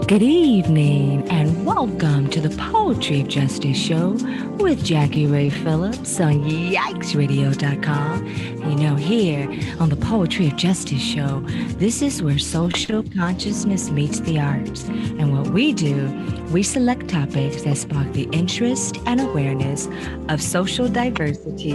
Good evening and welcome to the Poetry of Justice Show with JackieRay Phillips on YikesRadio.com. You know, here on the Poetry of Justice Show, this is where social consciousness meets the arts. And what we do, we select topics that spark the interest and awareness of social diversity,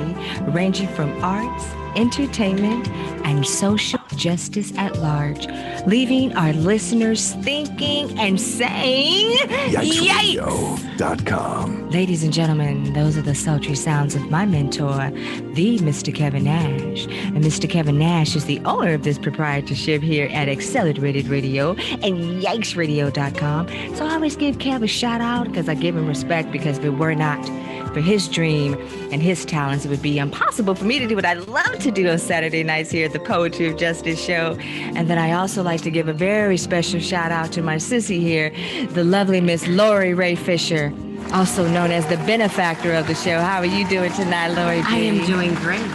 ranging from arts, entertainment, and social justice at large, leaving our listeners thinking and saying, Yikes! YikesRadio.com. Ladies and gentlemen, those are the sultry sounds of my mentor, the Mr. Kevin Nash. And Mr. Kevin Nash is the owner of this proprietorship here at Accelerated Radio and YikesRadio.com. So I always give Kev a shout out because I give him respect, because if it were not for his dream and his talents, it would be impossible for me to do what I love to do on Saturday nights here at the Poetry of Justice Show. And then I also like to give a very special shout out to my sissy here, the lovely Miss Lori Ray Fisher, also known as the benefactor of the show. How are you doing tonight, Lori? I am doing great.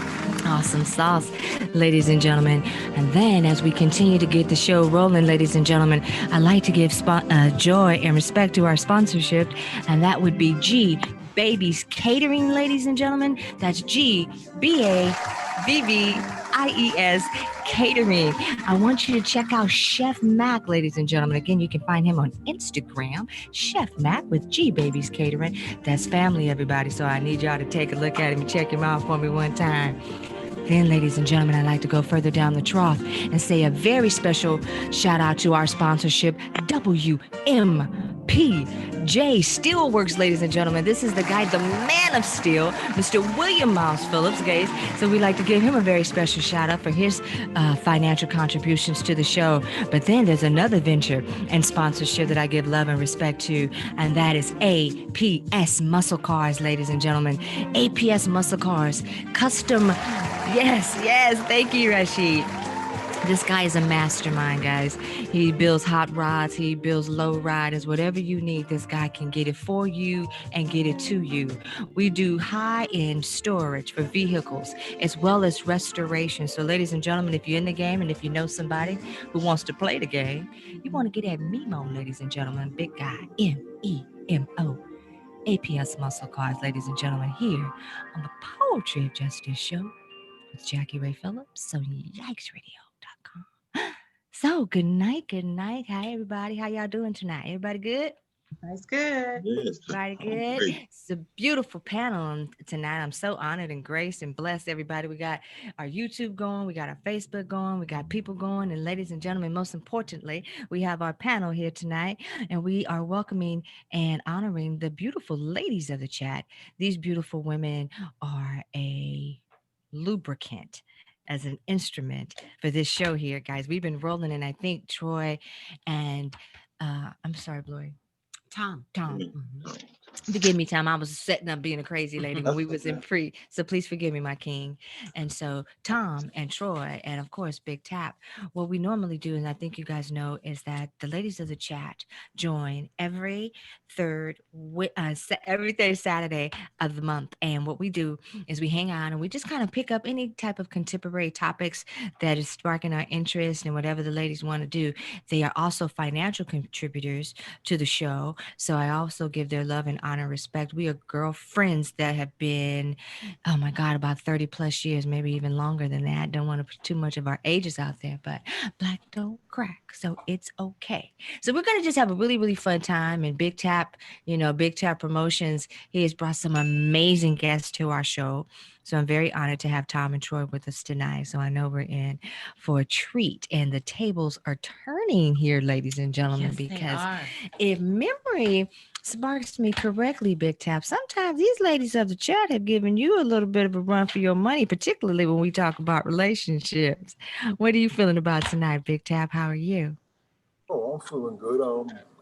Awesome sauce, ladies and gentlemen. And then as we continue to get the show rolling, ladies and gentlemen, I'd like to give joy and respect to our sponsorship, and that would be G Babies Catering, ladies and gentlemen. That's GBABBIES Catering. I want you to check out Chef Mac, ladies and gentlemen. Again, you can find him on Instagram, Chef Mac with G Babies Catering. That's family, everybody. So I need y'all to take a look at him and check him out for me one time. Then, ladies and gentlemen, I'd like to go further down the trough and say a very special shout out to our sponsorship, WMPJ Steelworks, ladies and gentlemen. This is the guy, the man of steel, Mr. William Miles Phillips, guys. So we'd like to give him a very special shout out for his financial contributions to the show. But then there's another venture and sponsorship that I give love and respect to, and that is APS Muscle Cars, ladies and gentlemen. APS Muscle Cars, custom. Yes, thank you, Rashid. This guy is a mastermind, guys. He builds hot rods, he builds low riders, whatever you need, this guy can get it for you and get it to you. We do high-end storage for vehicles as well as restoration. So ladies and gentlemen, if you're in the game and if you know somebody who wants to play the game, you want to get at Memo, ladies and gentlemen, big guy, MEMO. APS Muscle Cars, ladies and gentlemen, here on the Poetry of Justice Show with JackieRay Phillips, so YikesRadio.com. So good night. Hi everybody, how y'all doing tonight? Everybody good? That's good. Yes. Everybody good? It's a beautiful panel tonight. I'm so honored and graced and blessed, everybody. We got our YouTube going, we got our Facebook going, we got people going, and ladies and gentlemen, most importantly, we have our panel here tonight, and we are welcoming and honoring the beautiful ladies of the chat. These beautiful women are a lubricant as an instrument for this show here, guys. We've been rolling, and I think Troy and I'm sorry, Glory. Tom. Mm-hmm. Forgive me, Tom. I was setting up being a crazy lady when we was in pre. So please forgive me, my king. And so Tom and Troy and of course Big Tap. What we normally do, and I think you guys know, is that the ladies of the chat join every third Saturday of the month. And what we do is we hang out and we just kind of pick up any type of contemporary topics that is sparking our interest and whatever the ladies want to do. They are also financial contributors to the show. So I also give their love and honor, respect. We are girlfriends that have been, oh my God, about 30 plus years, maybe even longer than that. Don't want to put too much of our ages out there, but black don't crack, so it's okay. So we're going to just have a really, really fun time. And Big Tap, Big Tap Promotions, he has brought some amazing guests to our show. So I'm very honored to have Tom and Troy with us tonight. So I know we're in for a treat, and the tables are turning here, ladies and gentlemen, Yes, because if memory sparks me correctly, Big Tap, sometimes these ladies of the chat have given you a little bit of a run for your money, particularly when we talk about relationships. What are you feeling about tonight, Big Tap? How are you? Oh, I'm feeling good.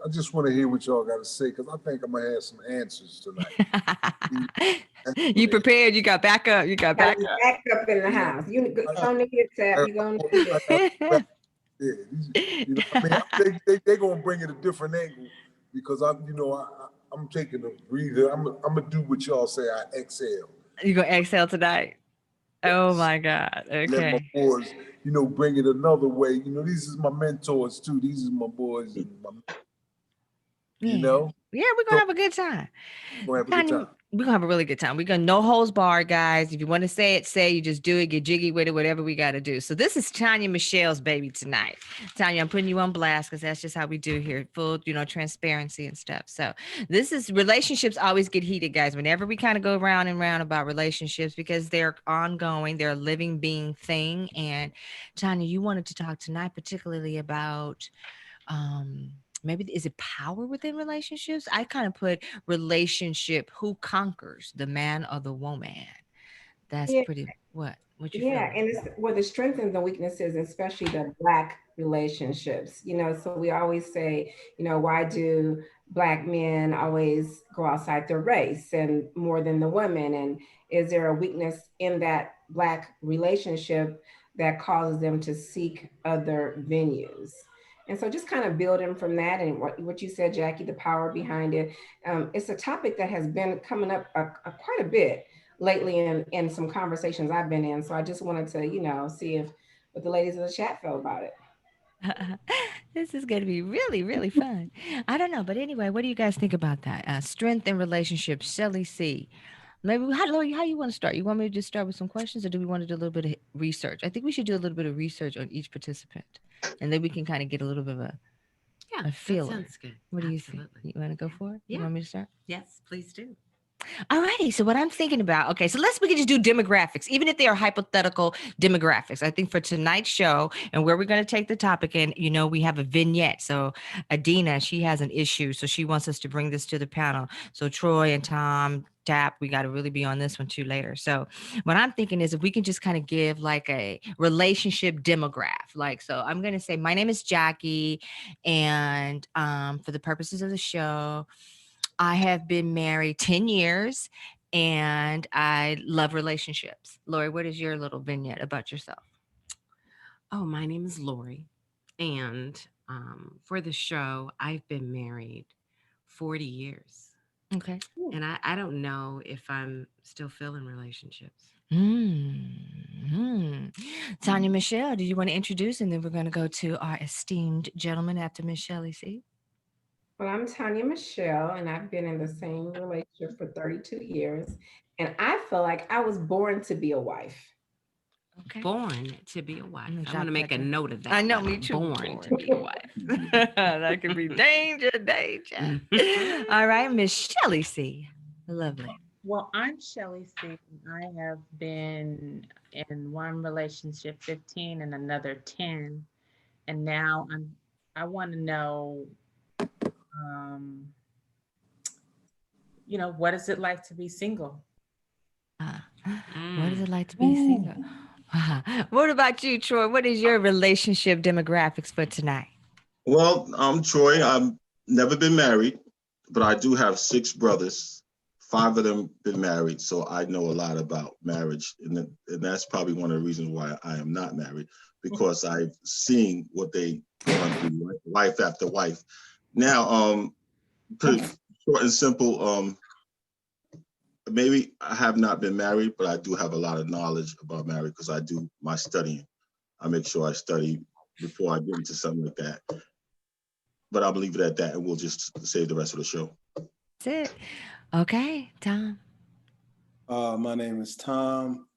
I just want to hear what y'all got to say, because I think I'm going to have some answers tonight. You prepared? You got backup? You got backup? Backup in the house. You don't need it, Tap. You're going to need it. They're going to bring it a different angle, because I'm taking a breather. I'm going to do what y'all say. I exhale. You going to exhale tonight? Yes. Oh my God. Okay. Let my boys, bring it another way. These is my mentors too. These is my boys. And You know, Yeah, we're gonna so have a good time. we're gonna have a good Tanya, time. we're gonna have a really good time. We're gonna no holds barred, guys. If you want to say it, say you just do it, get jiggy with it, whatever we gotta do. So this is Tanya Michelle's baby tonight. Tanya, I'm putting you on blast because that's just how we do here. Full, transparency and stuff. So this is relationships always get heated, guys. Whenever we kind of go round and round about relationships because they're ongoing, they're a living being thing. And Tanya, you wanted to talk tonight particularly about maybe is it power within relationships? I kind of put relationship who conquers, the man or the woman. That's Yeah, pretty what you yeah, feeling? and it's where the strengths and the weaknesses, especially the Black relationships. So we always say, why do Black men always go outside their race and more than the women? And is there a weakness in that Black relationship that causes them to seek other venues? And so just kind of building from that and what you said, Jackie, the power behind it. It's a topic that has been coming up quite a bit lately in some conversations I've been in. So I just wanted to, see if what the ladies in the chat felt about it. This is going to be really, really fun. I don't know, but anyway, what do you guys think about that? Strength in relationships, Shelly C. Maybe Lori, how you want to start? You want me to just start with some questions, or do we want to do a little bit of research? I think we should do a little bit of research on each participant, and then we can kind of get a little bit of a feeler. That sounds good. What do you Absolutely. think? You want to go for it? Yeah. You want me to start? Yes, please do. Alrighty, so what I'm thinking about, okay, so we can just do demographics, even if they are hypothetical demographics. I think for tonight's show and where we're going to take the topic, and we have a vignette. So Adina, she has an issue, so she wants us to bring this to the panel. So Troy and Tom, Tap, we got to really be on this one too later. So what I'm thinking is if we can just kind of give like a relationship demograph, like, so I'm going to say my name is Jackie, and for the purposes of the show, I have been married 10 years and I love relationships. Lori, what is your little vignette about yourself? Oh, my name is Lori. And for the show, I've been married 40 years. Okay. And I don't know if I'm still feeling relationships. Tanya Michelle, do you want to introduce? And then we're going to go to our esteemed gentleman after Michelle, see? Well, I'm Tanya Michelle, and I've been in the same relationship for 32 years. And I feel like I was born to be a wife. Okay. Born to be a wife. I'm going to make a down. note of that. I know, me too. Born to be a wife. That could be danger. All right, Miss Shelley C. Lovely. Well, I'm Shelly C. I have been in one relationship 15 and another 10. And now I want to know, what is it like to be single? What is it like to be single? What about you, Troy? What is your relationship demographics for tonight? Well, I'm Troy. I've never been married, but I do have 6 brothers. 5 of them been married, so I know a lot about marriage, and that's probably one of the reasons why I am not married, because I've seen what they gone through, wife after wife. Now, pretty short and simple. Maybe I have not been married, but I do have a lot of knowledge about marriage because I do my studying. I make sure I study before I get into something like that. But I'll leave it at that, and we'll just save the rest of the show. That's it. Okay, Tom. My name is Tom.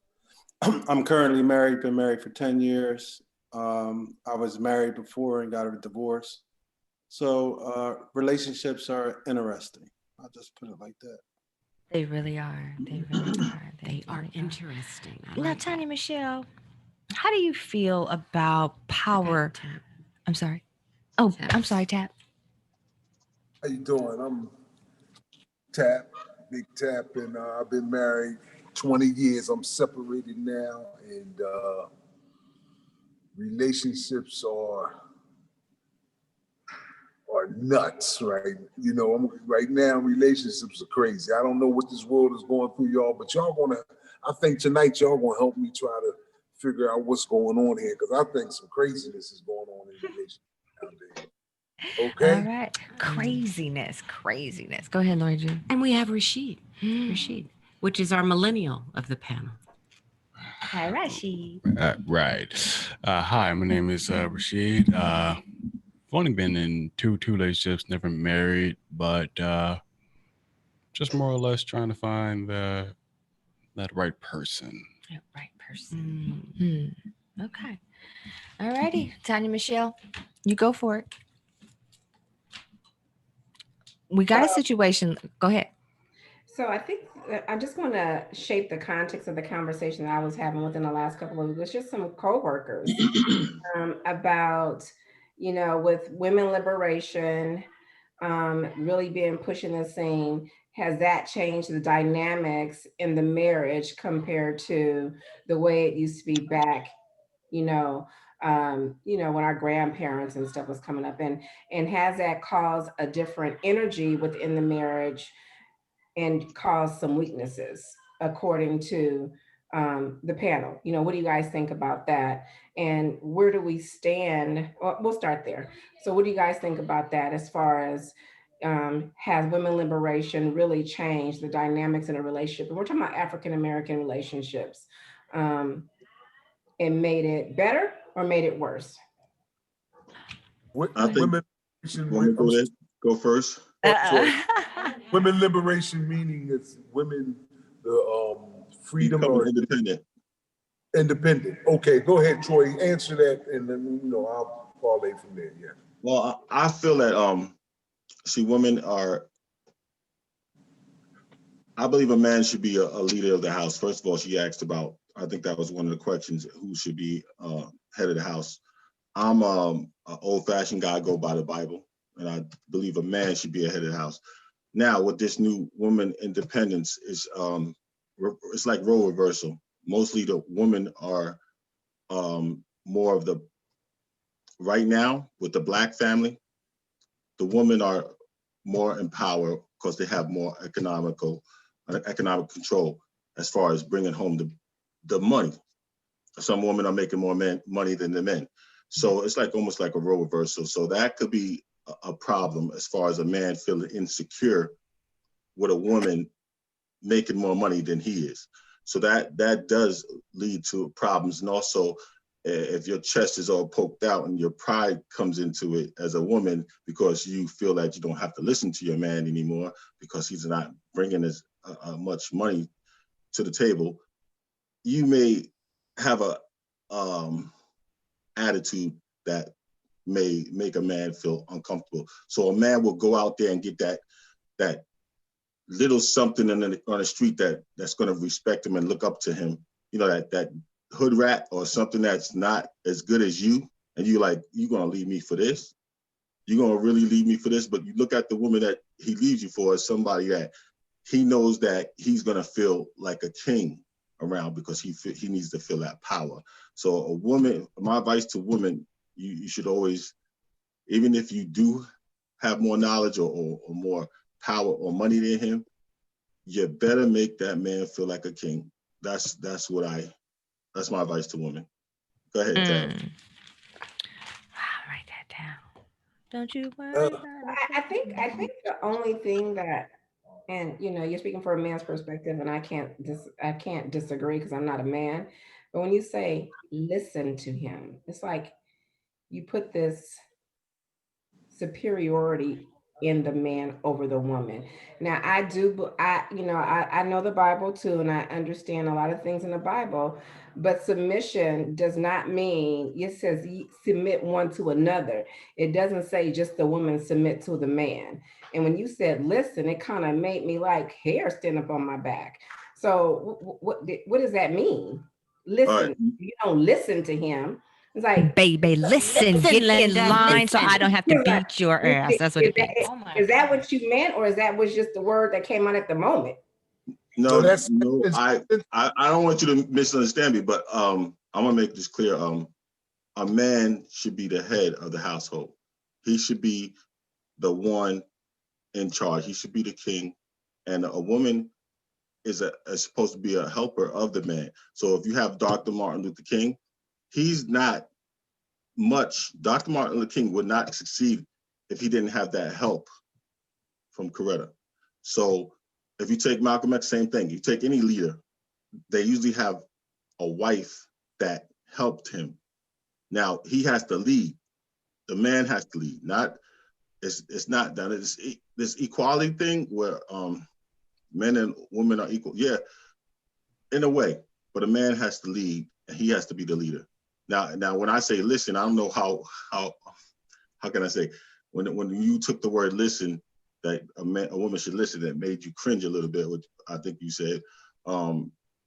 I'm currently married, been married for 10 years. I was married before and got a divorce. So relationships are interesting. I'll just put it like that. They really are. They really are. They are interesting. Now, Tanya Michelle, how do you feel about power? Tap. I'm sorry. Oh, Tap. I'm sorry, Tap. How you doing? I'm Tap, Big Tap, and I've been married 20 years. I'm separated now, and relationships are nuts, right? Right now, relationships are crazy. I don't know what this world is going through, y'all, but I think tonight y'all gonna help me try to figure out what's going on here, because I think some craziness is going on in relationships nowadays. Okay? All right. Craziness. Go ahead, Lori Jean. And we have Rashid, which is our millennial of the panel. Hi, Rashid. Right. Hi, my name is Rashid. I've only been in two relationships, never married, but just more or less trying to find that right person. Yeah, right person. Okay. All righty. Tanya Michelle, you go for it. We got a situation. Go ahead. So I think I'm just going to shape the context of the conversation that I was having within the last couple of weeks. Just some coworkers about, with women liberation, really being pushing the scene. Has that changed the dynamics in the marriage compared to the way it used to be back, when our grandparents and stuff was coming up, and has that caused a different energy within the marriage and caused some weaknesses according to the panel? What do you guys think about that? And where do we stand? Well, we'll start there. So what do you guys think about that as far as has women liberation really changed the dynamics in a relationship? And we're talking about African American relationships, and made it better or made it worse? I think Women want me to liberation. go first? Women liberation meaning it's women the freedom Becoming or independent. independent. Okay, go ahead, Troy. Answer that, and then I'll parlay from there. Yeah. Well, I feel that see, women are. I believe a man should be a leader of the house. First of all, she asked about. I think that was one of the questions: who should be head of the house? I'm an old-fashioned guy. I go by the Bible, and I believe a man should be a head of the house. Now, with this new woman independence, is it's like role reversal. Mostly the women are more of the right now with the Black family. The women are more empowered because they have more economic control as far as bringing home the money. Some women are making more money than the men. So it's like almost like a role reversal. So that could be a problem as far as a man feeling insecure with a woman making more money than he is. So that does lead to problems. And also, if your chest is all poked out and your pride comes into it as a woman because you feel that you don't have to listen to your man anymore because he's not bringing as much money to the table, you may have a attitude that may make a man feel uncomfortable. So a man will go out there and get that little something on the street that's going to respect him and look up to him. That hood rat or something that's not as good as you, and you going to leave me for this? You're going to really leave me for this? But you look at the woman that he leaves you for as somebody that he knows that he's going to feel like a king around because he needs to feel that power. So a woman, my advice to women, you should always, even if you do have more knowledge or more power or money than him, you better make that man feel like a king. That's my advice to women. Go ahead, Tab. I'll write that down. Don't you worry Uh, about it. I think the only thing that, and you're speaking from a man's perspective, and I can't disagree because I'm not a man. But when you say listen to him, it's like you put this superiority in the man over the woman. Now I know the Bible too, and I understand a lot of things in the Bible, but submission does not mean, it says submit one to another. It doesn't say just the woman submit to the man. And when you said listen, it kind of made me like hair stand up on my back. So what does that mean? All right. Listen. You don't listen to him. It's like, Baby, listen, get in line so I don't have to it's like, beat your ass. That's what is it means. is that what you meant, or is that was just the word that came out at the moment? No, that's I don't want you to misunderstand me, but I'm gonna make this clear. A man should be the head of the household. He should be the one in charge. He should be the king, and a woman is supposed to be a helper of the man. So if you have Dr. Martin Luther King, he's not much. Dr. Martin Luther King would not succeed if he didn't have that help from Coretta. So if you take Malcolm X, same thing. You take any leader, they usually have a wife that helped him. Now he has to lead, The man has to lead. Not it's not that it's this equality thing where men and women are equal. Yeah, in a way, but a man has to lead and he has to be the leader. Now when I say listen, I don't know how can I say when you took the word listen, that a woman should listen, that made you cringe a little bit, which I think you said.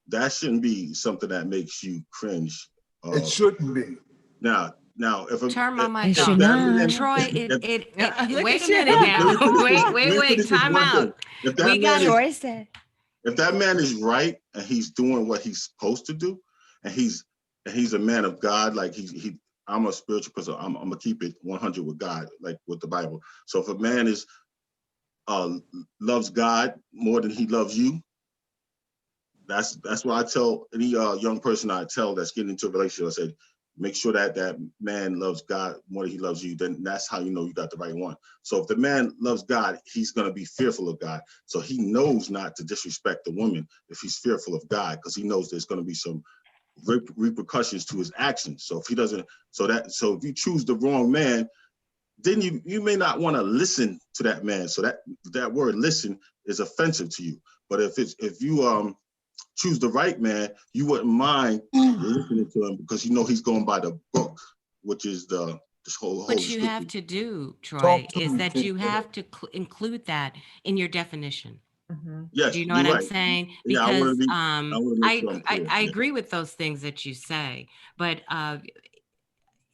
That shouldn't be something that makes you cringe. It shouldn't be. Now, if Turn my It mic should off. not. Troy, Look wait at a you. minute now. let me Wait, finish this time one thing. out. If that We man got is Troy said. if that man is right and he's doing what he's supposed to do, and he's a man of God, like I'm a spiritual person. I'm gonna keep it 100 with God, like with the Bible. So if a man is loves God more than he loves you, that's what I tell any young person I tell that's getting into a relationship. I said, make sure that man loves God more than he loves you. Then that's how you know you got the right one. So if the man loves God, he's going to be fearful of God. So he knows not to disrespect the woman if he's fearful of God, because he knows there's going to be some repercussions to his actions. So if he doesn't, so if you choose the wrong man, then you may not want to listen to that man. So that word listen is offensive to you. But if you choose the right man, you wouldn't mind listening to him because you know he's going by the book, which is the whole What you scripture. have to do, Troy, Talk to is me, that Ken. you have to include that in your definition. Yes, Do you know you're what I'm right. saying? Yeah, I want Because to make sure I'm clear. I agree with those things that you say, but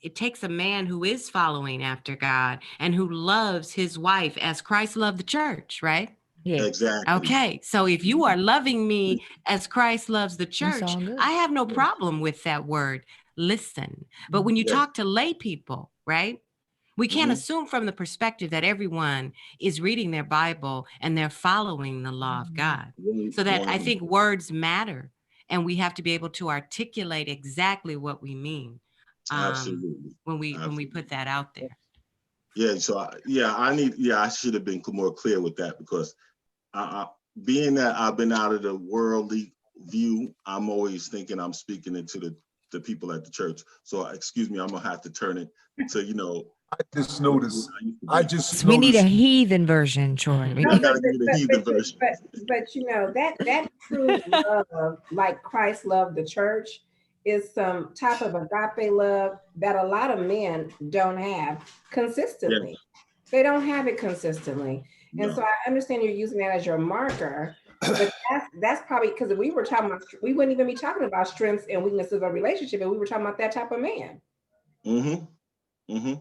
it takes a man who is following after God and who loves his wife as Christ loved the church, right? Yeah. Exactly. Okay, so if you are loving me as Christ loves the church, all good. I have no problem with that word, listen. But when you Yes. talk to lay people, right? We can't Mhm. assume from the perspective that everyone is reading their Bible and they're following the law of God. So that I think words matter, and we have to be able to articulate exactly what we mean Absolutely. when we put that out there. Yeah. So I should have been more clear with that, because being that I've been out of the worldly view, I'm always thinking I'm speaking into the people at the church. So excuse me, I'm gonna have to turn it to I just noticed. We need a heathen version, Troy. We No, I need- gotta give you the heathen version. but you know that true love, like Christ loved the church, is some type of agape love that a lot of men don't have consistently. They don't have it consistently, and so No. I understand you're using that as your marker. But that's probably because if we were talking about, we wouldn't even be talking about strengths and weaknesses of a relationship, and we were talking about that type of man. Mm-hmm. Mm-hmm.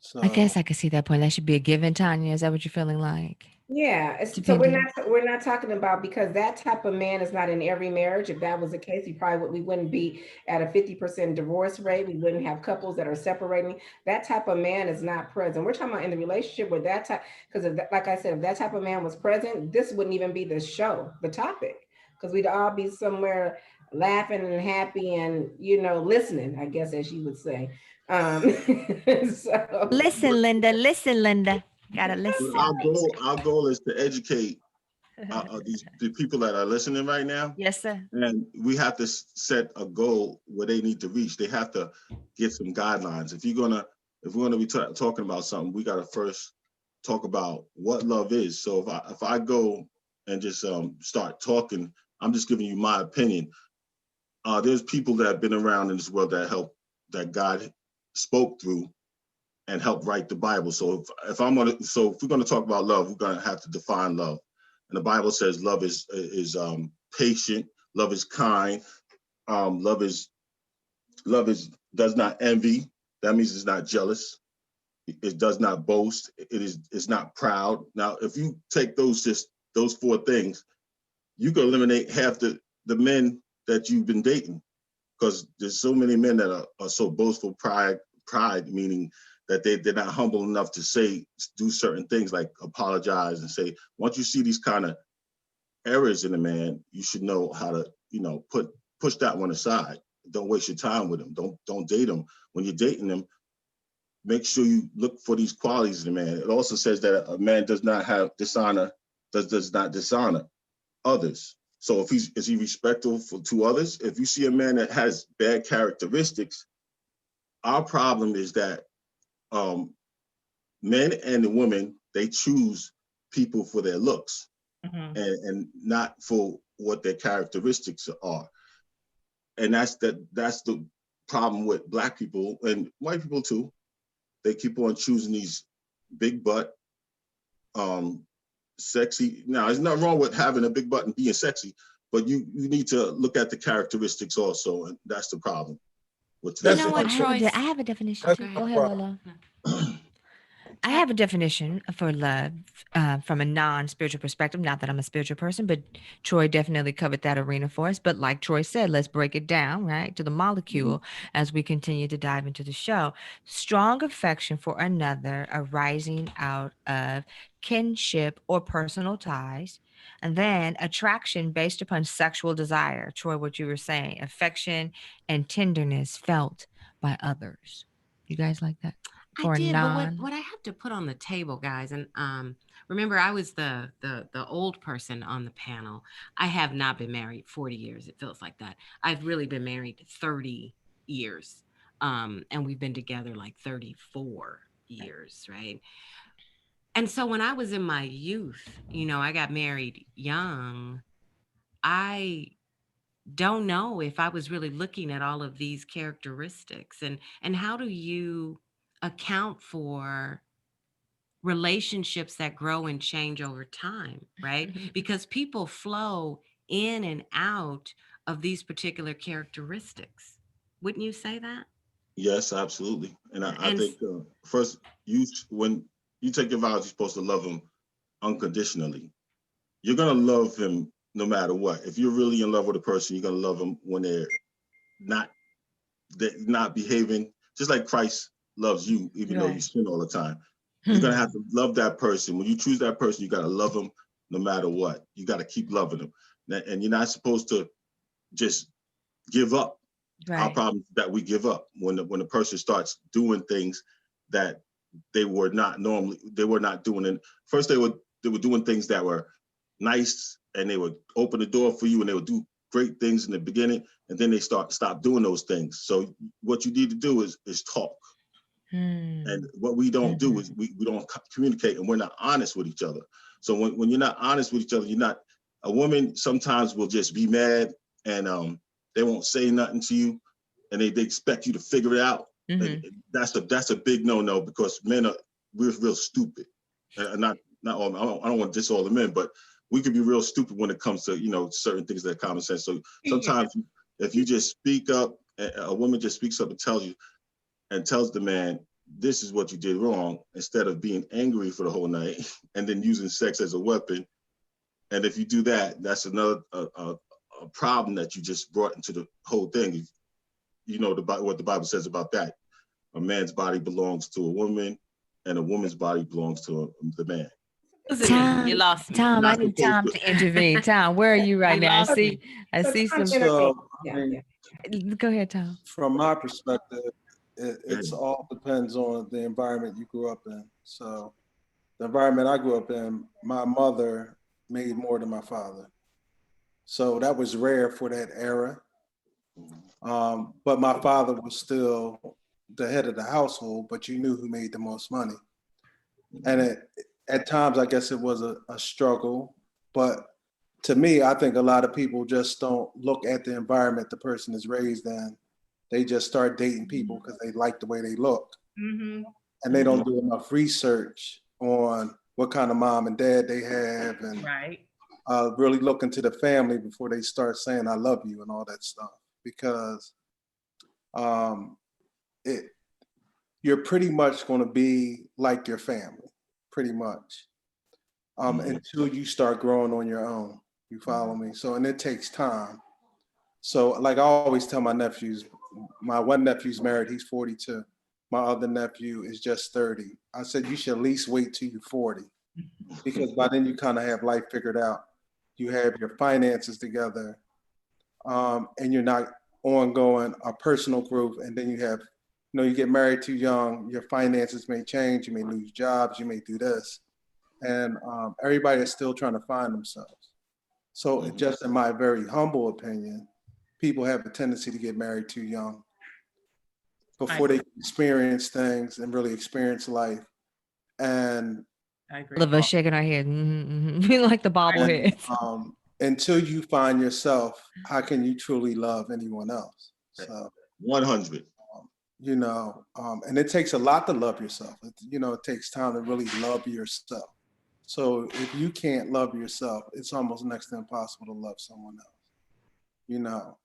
So I guess I could see that point. That should be a given, Tanya. Is that what you're feeling like? Yeah, so Depending. we're not talking about, because that type of man is not in every marriage. If that was the case, we wouldn't be at a 50% divorce rate. We wouldn't have couples that are separating. That type of man is not present. We're talking about in the relationship with that type, because like I said, if that type of man was present, this wouldn't even be the show, the topic, because we'd all be somewhere laughing and happy and listening, I guess, as you would say. So Listen, Linda. Listen, Linda. Gotta But listen. our goal is to educate the people that are listening right now. Yes, sir. And we have to set a goal where they need to reach. They have to get some guidelines. If we're gonna be talking about something, we gotta first talk about what love is. So if I go and just start talking, I'm just giving you my opinion. There's people that have been around in this world that God spoke through and helped write the Bible. So if we're gonna talk about love, we're gonna have to define love. And the Bible says love is patient. Love is kind. Love is does not envy. That means it's not jealous. It does not boast. It's not proud. Now, if you take those four things, you can eliminate half the men that you've been dating, because there's so many men that are so boastful, pride meaning that they're not humble enough to do certain things like apologize and say. Once you see these kind of errors in a man, you should know how to, push that one aside. Don't waste your time with him. Don't date him. When you're dating them, make sure you look for these qualities in a man. It also says that a man does not have dishonor, does not dishonor others. So if is he respectful to others? If you see a man that has bad characteristics, our problem is that men and the women, they choose people for their looks and not for what their characteristics are. And that's the problem with Black people and white people too. They keep on choosing these big butt, sexy. Now, there's nothing wrong with having a big butt and being sexy, but you need to look at the characteristics also, and that's the problem. You know what, Troy? I have a definition. Go ahead, Lola. I have a definition for love from a non-spiritual perspective. Not that I'm a spiritual person, but Troy definitely covered that arena for us. But like Troy said, let's break it down, right, to the molecule as we continue to dive into the show. Strong affection for another arising out of kinship or personal ties. And then attraction based upon sexual desire. Troy, what you were saying, affection and tenderness felt by others. You guys like that? I did, but what I have to put on the table, guys, and remember, I was the old person on the panel. I have not been married 40 years. It feels like that. I've really been married 30 years, and we've been together like 34 years, right? And so when I was in my youth, I got married young. I don't know if I was really looking at all of these characteristics, and how do you account for relationships that grow and change over time, right? Because people flow in and out of these particular characteristics. Wouldn't you say that? Yes, absolutely. And I think first, when you take your vows, you're supposed to love him unconditionally. You're gonna love him no matter what. If you're really in love with a person, you're gonna love them when they're not behaving just like Christ loves you, even though you sin all the time. You're gonna have to love that person. When you choose that person, you gotta love them no matter what. You gotta keep loving them, and you're not supposed to just give up. Our problem is that we give up when the person starts doing things that they were not doing. And first they were doing things that were nice, and they would open the door for you, and they would do great things in the beginning, and then they stop doing those things. So what you need to do is talk. And what we don't do is we don't communicate, and we're not honest with each other. So when you're not honest with each other, a woman sometimes will just be mad, and they won't say nothing to you, and they expect you to figure it out. And that's a big no-no, because we're real stupid. Not all, I don't want to diss all the men, but we could be real stupid when it comes to certain things that are common sense. So sometimes if you just speak up, a woman just speaks up and tells the man, this is what you did wrong, instead of being angry for the whole night and then using sex as a weapon. And if you do that, that's another a problem that you just brought into the whole thing. What the Bible says about that. A man's body belongs to a woman, and a woman's body belongs to the man. Tom, you lost me. Tom, I need Tom to intervene. Tom, where are you right now? I see some. So, Go ahead, Tom. From my perspective, it's all depends on the environment you grew up in. So the environment I grew up in, my mother made more than my father. So that was rare for that era. But my father was still the head of the household, but you knew who made the most money. And at times, I guess it was a struggle. But to me, I think a lot of people just don't look at the environment the person is raised in. They just start dating people because they like the way they look. And they don't do enough research on what kind of mom and dad they have, and really look into the family before they start saying, I love you and all that stuff. Because you're pretty much going to be like your family, pretty much, until you start growing on your own. You follow me? So, and it takes time. So like I always tell my nephews, my one nephew's married, he's 42. My other nephew is just 30. I said, you should at least wait till you're 40, because by then you kind of have life figured out. You have your finances together, and you're not ongoing a personal growth. And then you have, you get married too young, your finances may change, you may lose jobs, you may do this. And everybody is still trying to find themselves. So just in my very humble opinion, people have a tendency to get married too young. before they experience things and really experience life. And I agree. All of us shaking our head. We like the bobbleheads. Until you find yourself, how can you truly love anyone else? So 100. You know, and it takes a lot to love yourself. You know, it takes time to really love yourself. So if you can't love yourself, it's almost next to impossible to love someone else. You know,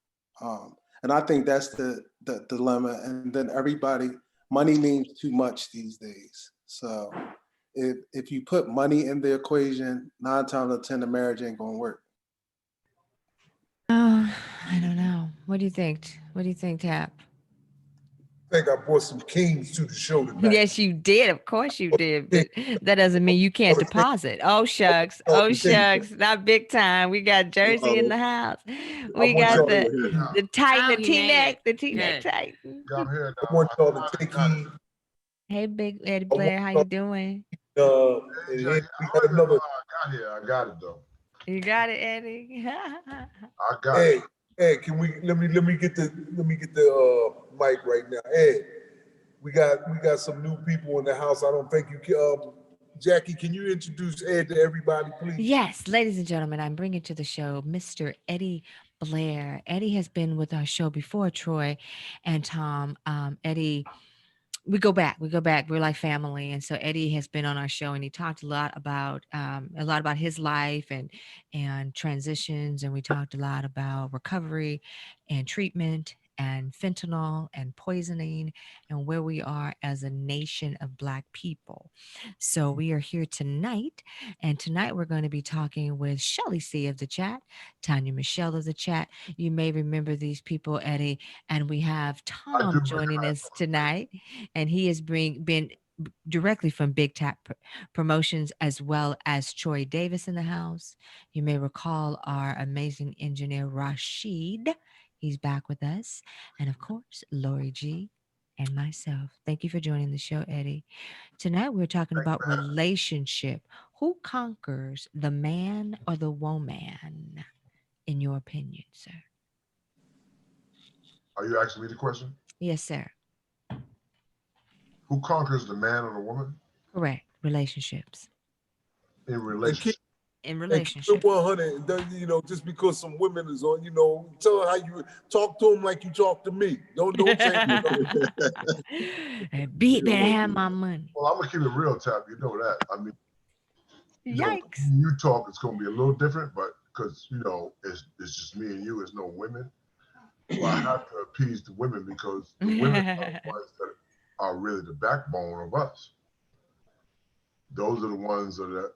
and I think that's the dilemma. And then money means too much these days. So if you put money in the equation, 9 times out of 10, the marriage ain't gonna work. Oh, I don't know. What do you think? What do you think, Tap? I think I brought some kings to the show tonight. Yes, you did. Of course you did. But that doesn't mean you can't deposit. Oh, shucks. Oh, shucks. Not big time. We got Jersey in the house. We got the Titan, the T-neck, the T-neck Titan. I'm here now. I want y'all to take heed. Hey, Big Eddie Blair, how you doing? And we got another. I got it though. You got it, Eddie. I got it. Ed, can we let me get the mic right now. Ed, we got some new people in the house. I don't think you can. Jackie, can you introduce Ed to everybody, please? Yes, ladies and gentlemen, I'm bringing to the show Mr. Eddie Blair. Eddie has been with our show before, Troy and Tom. Eddie, we go back. We're like family, and so Eddie has been on our show, and he talked a lot about his life and transitions, and we talked a lot about recovery and treatment and fentanyl and poisoning and where we are as a nation of Black people. So we are here tonight, and tonight we're going to be talking with Shelly C of the chat, Tanya Michelle of the chat. You may remember these people, Eddie, and we have Tom joining us tonight, and he has been directly from Big Tap Promotions, as well as Troy Davis in the house. You may recall our amazing engineer Rashid. He's back with us. And of course, Lori G and myself. Thank you for joining the show, Eddie. Tonight we're talking about relationship. Who conquers, the man or the woman, in your opinion, sir? Are you asking me the question? Yes, sir. Who conquers, the man or the woman? Correct. Relationships. In relationship. In And relationship. keep it 100. You know, just because some women is on, you know, tell her how you talk to them like you talk to me. Don't say. Beat better have my money. Well, I'm gonna keep it real, Tap. You know that. I mean, Yikes. You talk, it's gonna be a little different, but because it's just me and you, it's no women. Well, I have to appease the women because the women are the ones that are really the backbone of us. Those are the ones that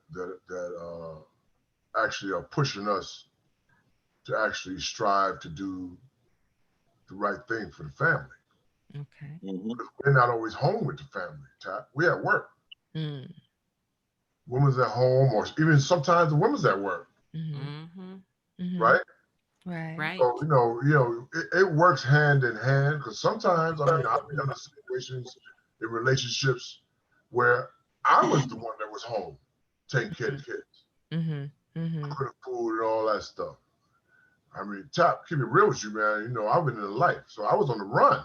actually are pushing us to actually strive to do the right thing for the family. Okay. Mm-hmm. We're not always home with the family, Tap. We're at work. Mm. Women's at home, or even sometimes the women's at work. Mm-hmm. Mm-hmm. Right? Right. So, it works hand in hand, because sometimes, I've been in situations in relationships where I was the one that was home taking care of the kids. Mm-hmm. Mm-hmm. Cooking food and all that stuff. I mean, Tap, keep it real with you, man. I've been in a life, so I was on the run.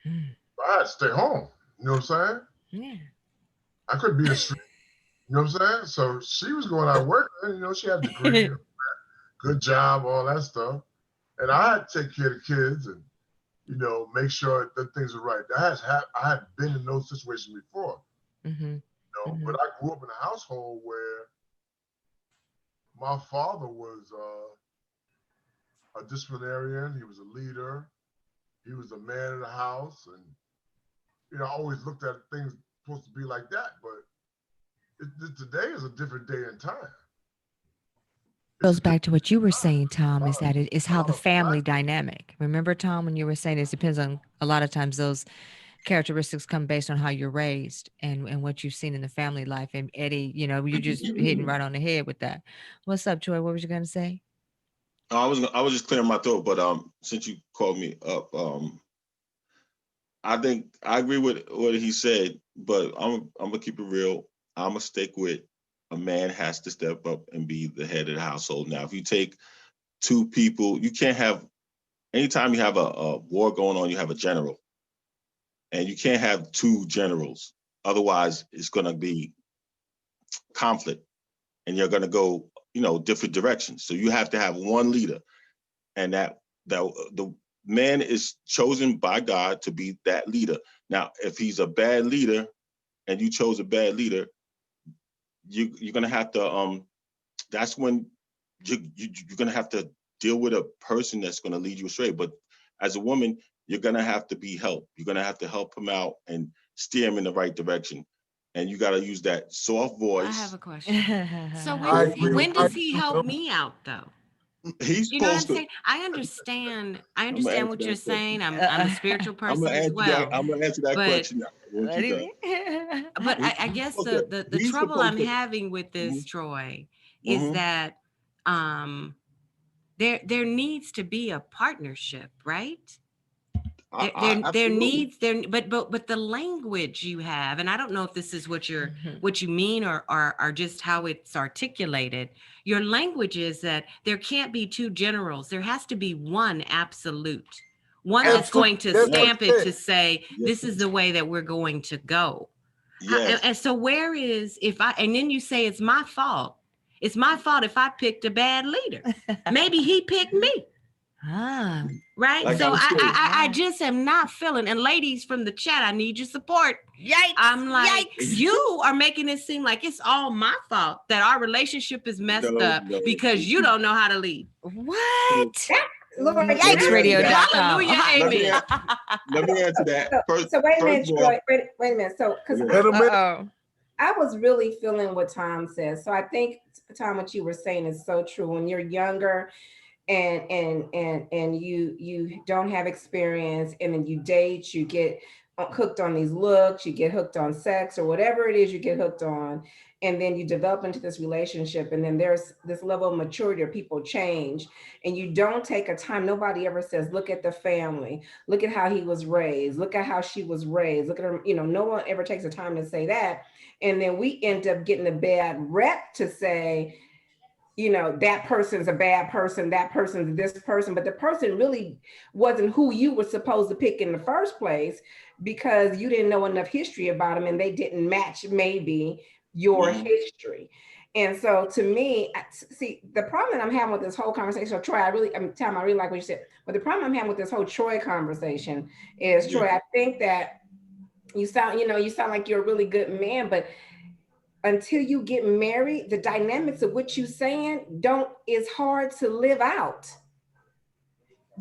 Mm. So I had to stay home. You know what I'm saying? Yeah. I couldn't be in the street. You know what I'm saying? So she was going out working. She had a degree, good job, all that stuff. And I had to take care of the kids and, make sure that things are right. I had been in those situations before. Mm-hmm. But I grew up in a household where my father was a disciplinarian. He was a leader. He was a man of the house. And, I always looked at things supposed to be like that. But today is a different day and time. Goes back to what you were saying, Tom, is that it is how the family dynamic. Remember, Tom, when you were saying it depends on, a lot of times those characteristics come based on how you're raised and what you've seen in the family life. And Eddie, you just hitting right on the head with that. What's up, Troy? What was you going to say? I was just clearing my throat, but since you called me up, I think I agree with what he said, but I'm gonna keep it real. I'm gonna stick with a man has to step up and be the head of the household. Now, if you take two people, you can't have, anytime you have a war going on, you have a general. And you can't have two generals. Otherwise, it's going to be conflict and you're going to go, different directions. So you have to have one leader, and that the man is chosen by God to be that leader. Now, if he's a bad leader and you chose a bad leader, you're going to have to, that's when you're going to have to deal with a person that's going to lead you astray. But as a woman, you're going to have to be helped. You're going to have to help him out and steer him in the right direction. And you got to use that soft voice. I have a question. So when does he help me out, though? He's You know what I'm supposed to. saying? I understand what you're saying. I'm a spiritual person as well. I'm gonna answer that question. But I guess the trouble I'm having with this, Troy, is that there needs to be a partnership, right? There needs but the language you have, and I don't know if this is what you mean or just how it's articulated. Your language is that there can't be two generals. There has to be one absolute, one that's going to stamp it to say this is the way that we're going to go. Yes. And so where is and then you say it's my fault. It's my fault if I picked a bad leader. Maybe he picked me. Right. Like so I just am not feeling. And ladies from the chat, I need your support. Yikes. I'm like, you are making it seem like it's all my fault that our relationship is messed up because you don't know how to lead. What? YikesRadio.com. Hallelujah. Amen. Let me answer that. So wait a minute, Troy. Wait a minute. So because I was really feeling what Tom says. So I think, Tom, what you were saying is so true. When you're younger, and you don't have experience, and then you date, you get hooked on these looks, you get hooked on sex or whatever it is you get hooked on, and then you develop into this relationship, and then there's this level of maturity or people change, and you don't take a time. Nobody ever says, look at the family, look at how he was raised, look at how she was raised, look at her, no one ever takes the time to say that. And then we end up getting a bad rep to say, that person's a bad person, that person's this person, but the person really wasn't who you were supposed to pick in the first place because you didn't know enough history about them and they didn't match maybe your history. And so to me, see, the problem that I'm having with this whole conversation, so Troy, I really like what you said, but the problem I'm having with this whole Troy conversation is, Troy, I think that you sound like you're a really good man, but until you get married, the dynamics of what you're saying is hard to live out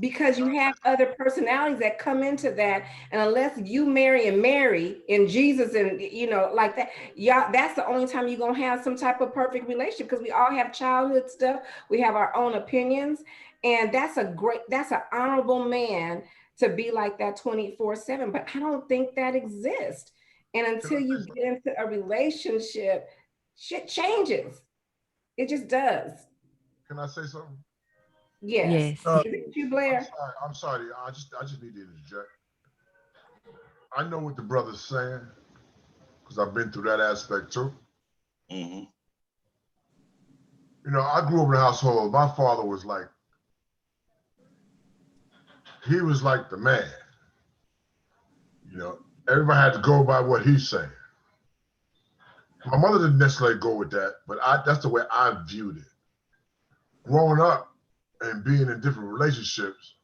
because you have other personalities that come into that. And unless you marry in Jesus and, like that, that's the only time you're going to have some type of perfect relationship because we all have childhood stuff. We have our own opinions. And that's an honorable man to be like that 24/7. But I don't think that exists. And until you get into a relationship, shit changes. It just does. Can I say something? Yes. Is it you, Blair? I'm sorry. I just need to interject. I know what the brother's saying because I've been through that aspect too. Mm-hmm. I grew up in a household. My father was like, he was like the man. Everybody had to go by what he's saying. My mother didn't necessarily go with that, but that's the way I viewed it. Growing up and being in different relationships,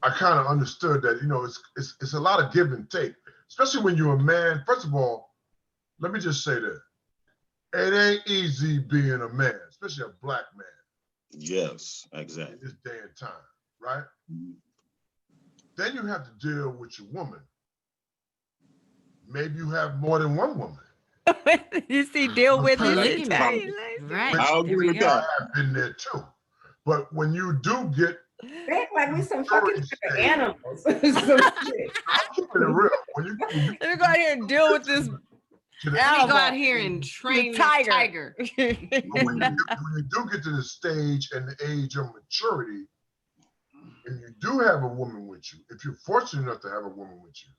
I kind of understood that, it's a lot of give and take, especially when you're a man. First of all, let me just say this. It ain't easy being a man, especially a black man. Yes, exactly. In this day and time, right? Mm-hmm. Then you have to deal with your woman. Maybe you have more than one woman. You see, deal with polygamy. Right. I'll agree with that. I've been there too. But when you do get, they act like we some fucking animals. I'm keeping it real. When you let me go out here and deal with this. Let me go out here and train the tiger. When you do get to the stage and the age of maturity, and you do have a woman with you, if you're fortunate enough to have a woman with you,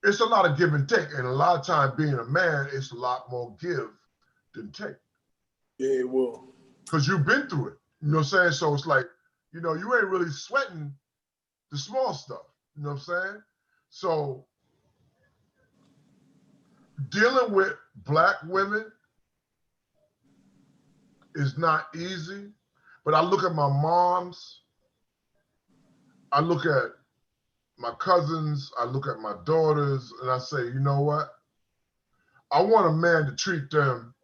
it's a lot of give and take. And a lot of time being a man, it's a lot more give than take. Yeah, it will. Because you've been through it. You know what I'm saying? So it's like, you ain't really sweating the small stuff. You know what I'm saying? So dealing with Black women is not easy, but I look at my moms, I look at my cousins, I look at my daughters, and I say, you know what? I want a man to treat them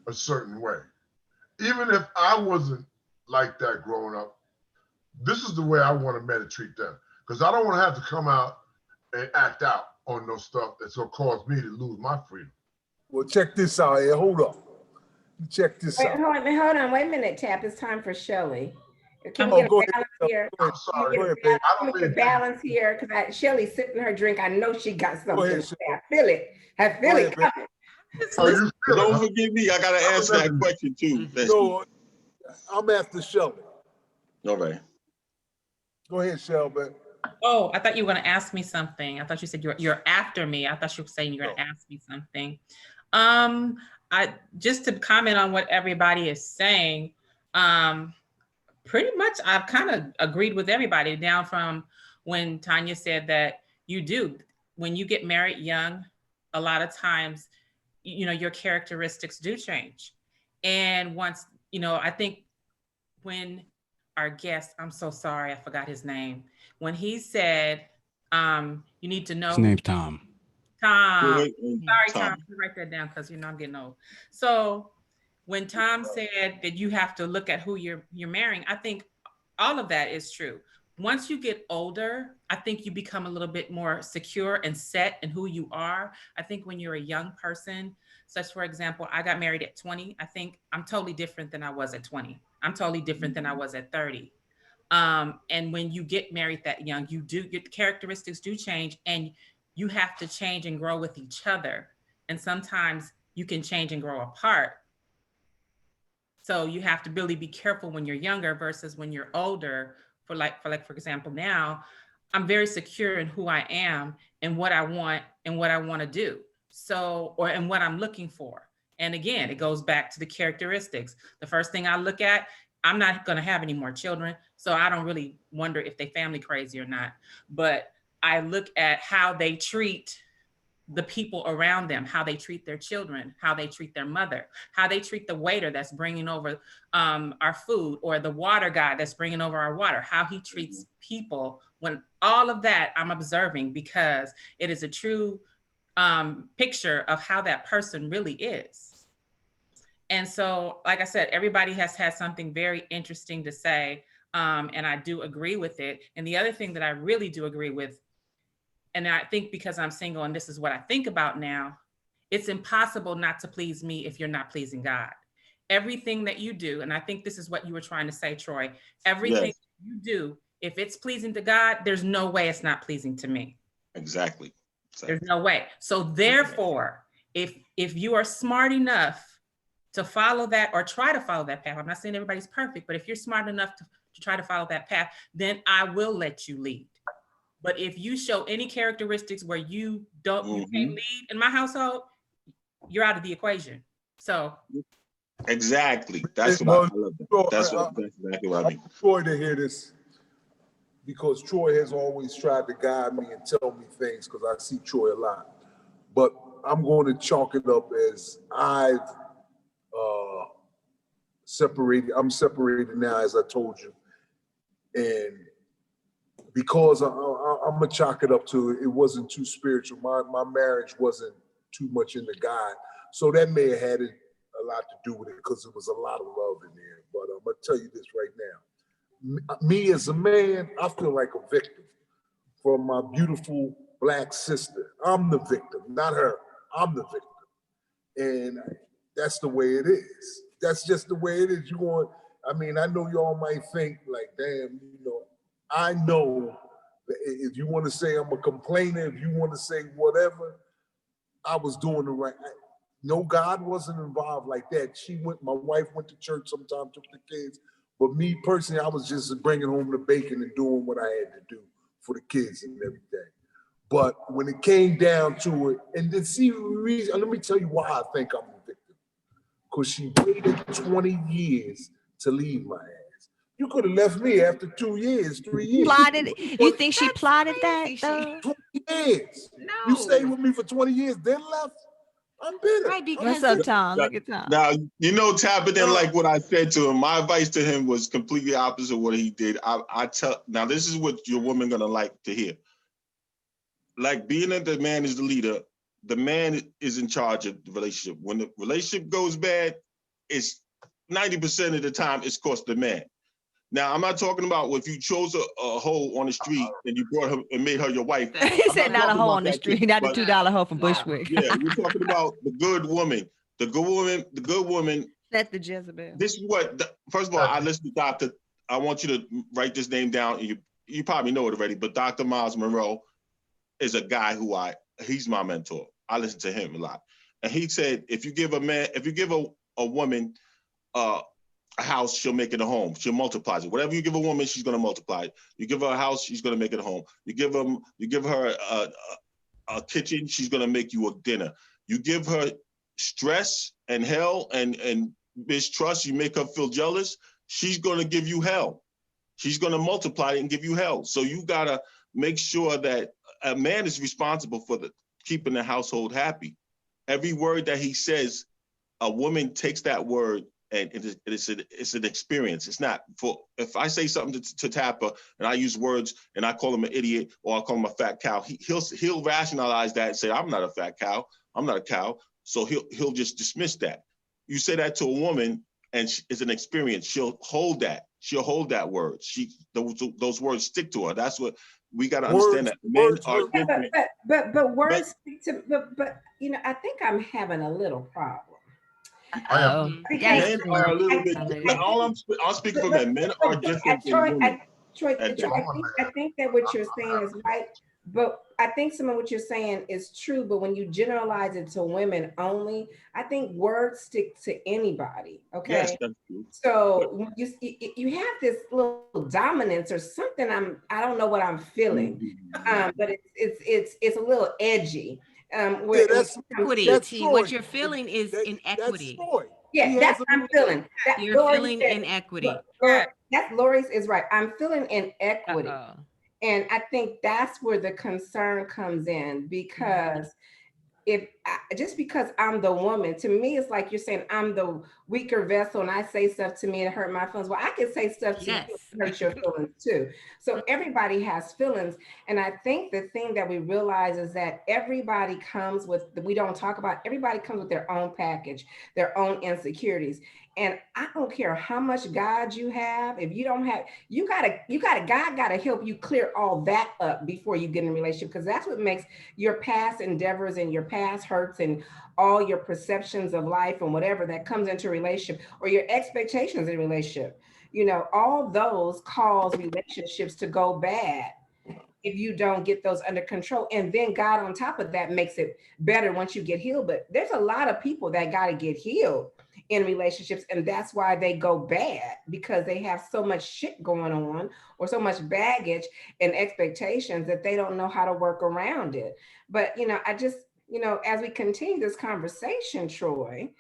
a certain way. Even if I wasn't like that growing up, this is the way I want a man to treat them. Because I don't want to have to come out and act out on no stuff that's going to cause me to lose my freedom. Well, check this out here. Hold up. Check this Wait, out. hold on. Wait a minute, Tap. It's time for Shelly. Can Oh, we get go a balance ahead. here? Go ahead. I'm sorry. Go ahead, Can babe. we get a balance here? Because Shelly's sipping her drink. I know she got something. Go ahead, to say. I feel it. I feel Go it ahead, babe. coming. Oh, you feel Don't it? forget me. I gotta answer that question too. No, I'm after Shelby. All right. Go ahead, Shelby. Oh, I thought you were going to ask me something. I thought you said you're after me. I thought you were saying you're going to ask me something. I just to comment on what everybody is saying. Pretty much, I've kind of agreed with everybody, down from when Tanya said that when you get married young, a lot of times, your characteristics do change. And once, I think when our guest, I'm so sorry, I forgot his name, when he said, you need to know. His name's Tom. Sorry, Tom, write that down because I'm getting old. So when Tom said that you have to look at who you're marrying, I think all of that is true. Once you get older, I think you become a little bit more secure and set in who you are. I think when you're a young person, such for example, I got married at 20. I think I'm totally different than I was at 20. I'm totally different than I was at 30. And when you get married that young, your characteristics do change, and you have to change and grow with each other. And sometimes you can change and grow apart. So you have to really be careful when you're younger versus when you're older. For example, now I'm very secure in who I am and what I want to do. And what I'm looking for. And again, it goes back to the characteristics. The first thing I look at, I'm not going to have any more children, so I don't really wonder if they family crazy or not. But I look at how they treat the people around them, how they treat their children, how they treat their mother, how they treat the waiter that's bringing over our food, or the water guy that's bringing over our water, how he treats people. When all of that I'm observing, because it is a true picture of how that person really is. And so, like I said, everybody has had something very interesting to say, and I do agree with it. And the other thing that I really do agree with, and I think because I'm single and this is what I think about now, it's impossible not to please me if you're not pleasing God. Everything that you do, and I think this is what you were trying to say, Troy, everything you do, if it's pleasing to God, there's no way it's not pleasing to me. Exactly. There's no way. So therefore, if you are smart enough to follow that, or try to follow that path, I'm not saying everybody's perfect, but if you're smart enough to try to follow that path, then I will let you lead. But if you show any characteristics where you can't lead in my household, you're out of the equation. So exactly. That's what I love. That's exactly what I mean. I'm Troy to hear this, because Troy has always tried to guide me and tell me things, because I see Troy a lot. But I'm going to chalk it up as I've separated. I'm separated now, as I told you, and because I'm gonna chalk it up to it wasn't too spiritual. My marriage wasn't too much into God, so that may have had a lot to do with it, because there was a lot of love in there. But I'm gonna tell you this right now: me as a man, I feel like a victim from my beautiful Black sister. I'm the victim, not her. I'm the victim, and that's the way it is. That's just the way it is. I know y'all might think like, damn, I know that if you want to say I'm a complainer, if you want to say whatever, I was doing the right. No, God wasn't involved like that. My wife went to church sometimes, took the kids, but me personally, I was just bringing home the bacon and doing what I had to do for the kids and everything. But when it came down to it, and then let me tell you why I think I'm a victim. Because she waited 20 years to leave my ass. You could have left me after 2 years, 3 years. Plotted. You think she plotted that? 20 years. No. You stayed with me for 20 years, then left. I'm bitter. Right, because What's up, Tom? Look at Tom. Now, you know, tapping in like what I said to him, my advice to him was completely opposite of what he did. I tell, now this is what your woman gonna like to hear. Like being that the man is the leader, the man is in charge of the relationship. When the relationship goes bad, it's 90% of the time it's cost the man. Now, I'm not talking about if you chose a hoe on the street and you brought her and made her your wife. He said not a hoe on the street, not a $2 hoe from Bushwick. Yeah, we're talking about the good woman. The good woman. That's the Jezebel. This is what, first of all, I listened to Dr. I want you to write this name down. You probably know it already, but Dr. Miles Monroe is a guy who he's my mentor. I listen to him a lot. And he said, if you give a woman a house, she'll make it a home. She'll multiply it. Whatever you give a woman, she's going to multiply it. You give her a house, she's going to make it a home. You give her a kitchen, she's going to make you a dinner. You give her stress and hell and mistrust, you make her feel jealous, she's going to give you hell. She's going to multiply it and give you hell. So you got to make sure that a man is responsible for keeping the household happy. Every word that he says, a woman takes that word and it's an experience. It's not for, if I say something to Tapper and I use words and I call him an idiot or I call him a fat cow, he'll rationalize that and say, I'm not a fat cow, I'm not a cow. So he'll just dismiss that. You say that to a woman and it's an experience. She'll hold that. She'll hold that word. Those words stick to her. That's what we got to understand. That men are different. But words stick to. But you know, I think I'm having a little problem. Men are a little bit. I'll speak for men. Men are different than women. Troy, I think that what you're saying is right, but I think some of what you're saying is true. But when you generalize it to women only, I think words stick to anybody. Okay. Yes, that's true. So when you have this little dominance or something. I don't know what I'm feeling, but it's a little edgy. That's equity. What you're feeling is inequity. Yeah, that's what I'm feeling. You're feeling inequity. That's Lori's is right. I'm feeling inequity. And I think that's where the concern comes in, because just because I'm the woman, to me, it's like you're saying I'm the weaker vessel and I say stuff to me and hurt my feelings. Well, I can say stuff to you and hurt your feelings too. So everybody has feelings. And I think the thing that we realize is that everybody comes with, everybody comes with their own package, their own insecurities. And I don't care how much God you have, if you don't have, God got to help you clear all that up before you get in a relationship, because that's what makes your past endeavors and your past hurts and all your perceptions of life and whatever that comes into a relationship, or your expectations in a relationship. You know, all those cause relationships to go bad if you don't get those under control. And then God on top of that makes it better once you get healed. But there's a lot of people that got to get healed in relationships, and that's why they go bad, because they have so much shit going on or so much baggage and expectations that they don't know how to work around it. But you know, I just, you know, as we continue this conversation, Troy,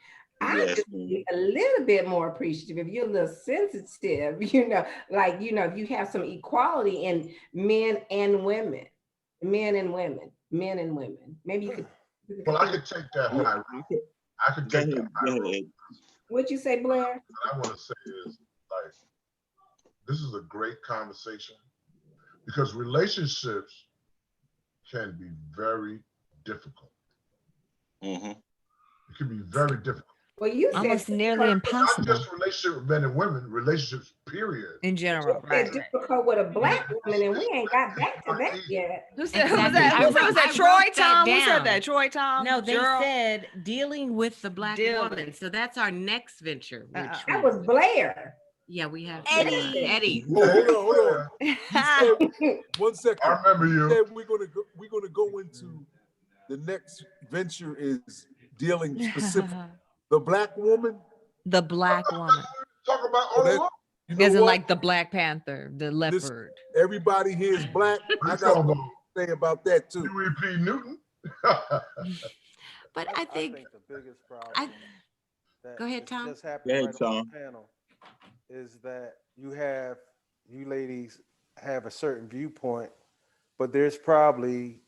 I just be a little bit more appreciative if you're a little sensitive, you know, like, you know, if you have some equality in men and women. Maybe you could. Well, I could take that high. I could take that high. What'd you say, Blair? What I want to say is, like, this is a great conversation, because relationships can be very difficult. It can be very difficult. Well, you almost nearly impossible. Not just relationship with men and women, relationships, period. In general, right? It's difficult with a Black woman, and we ain't got back to that yet. Who said that? Who was that? Troy, Tom? Who said that? Troy, Tom? No, they said dealing with the Black woman. So that's our next venture. That was Blair. Yeah, we have Eddie. Hold on. 1 second. I remember you. We're gonna go into the next venture is dealing specifically. The Black woman? The Black woman. Talk about all that. Isn't like the Black Panther, the leopard. Everybody here is Black. I got something to say about that too. Huey P. Newton. But I think the biggest problem go ahead, Tom. just happened right on the panel is that you ladies have a certain viewpoint, but there's probably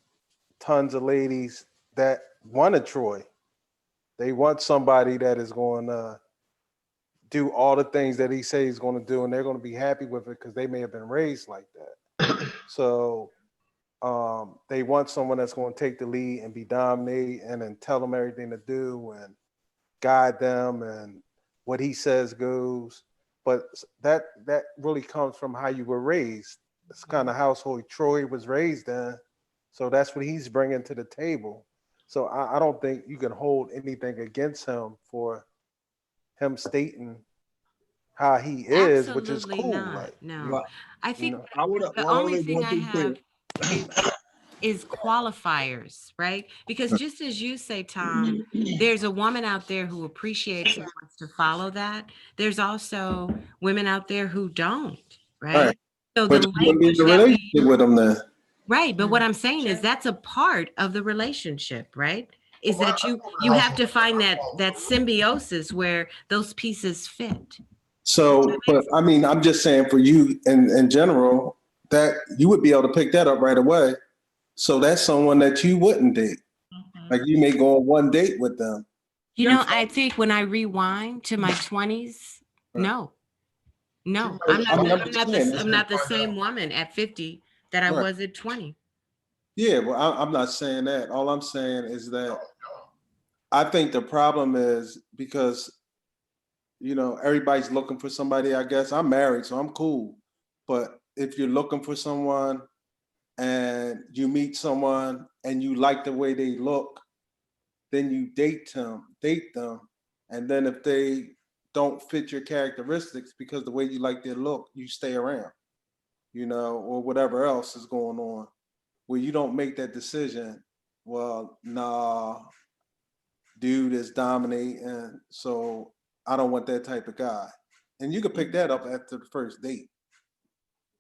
tons of ladies that want a Troy. They want somebody that is going to do all the things that he says he's going to do, and they're going to be happy with it because they may have been raised like that. So they want someone that's going to take the lead and be dominated and then tell them everything to do and guide them, and what he says goes. But that really comes from how you were raised. It's kind of household Troy was raised in. So that's what he's bringing to the table. So I don't think you can hold anything against him for him stating how he is, which is Absolutely cool. not. Like, No, I think I would. the Well, let me only make thing one I thing clear. have is qualifiers, right? Because just as you say, Tom, there's a woman out there who appreciates and wants to follow that. There's also women out there who don't, right? right. So But the you wouldn't be in language a that relationship with him then. right, but what I'm saying is that's a part of the relationship, right? Is Well, that I you have to find that symbiosis where those pieces fit. So, but I mean, I'm just saying for you in general, that you would be able to pick that up right away. So that's someone that you wouldn't date. Like you may go on one date with them. You know, I think when I rewind to my 20s, no. No, I'm just saying. I'm not the same woman at 50 that I Right. was at 20. Yeah, well, I'm not saying that. All I'm saying is that I think the problem is because, everybody's looking for somebody, I guess. I'm married, so I'm cool. But if you're looking for someone and you meet someone and you like the way they look, then you date them. And then if they don't fit your characteristics because the way you like their look, you stay around, or whatever else is going on. Where you don't make that decision, well, nah, dude is dominating, so I don't want that type of guy. And you can pick that up after the first date.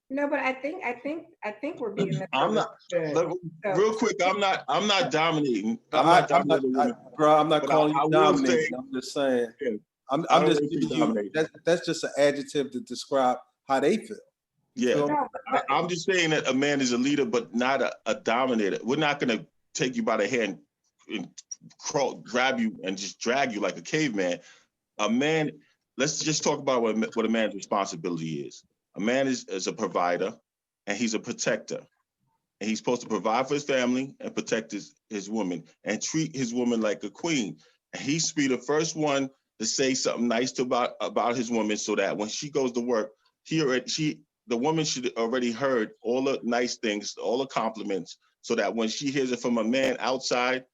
No, but I think we're being I'm not. misunderstood. Real quick, I'm not dominating. No, I'm not dominating. Bro, I'm not But calling I you will dominating. say, I'm just saying. yeah, I'm I don't just really giving think you dominating. that's just an adjective to describe how they feel. Yeah, Feel me? No, I'm just saying that a man is a leader, but not a dominator. We're not going to take you by the hand and grab you and just drag you like a caveman. A man, let's just talk about what a man's responsibility is. A man is a provider and he's a protector. And he's supposed to provide for his family and protect his woman and treat his woman like a queen. And he should be the first one to say something nice about his woman so that when she goes to work, the woman should already heard all the nice things, all the compliments, so that when she hears it from a man outside,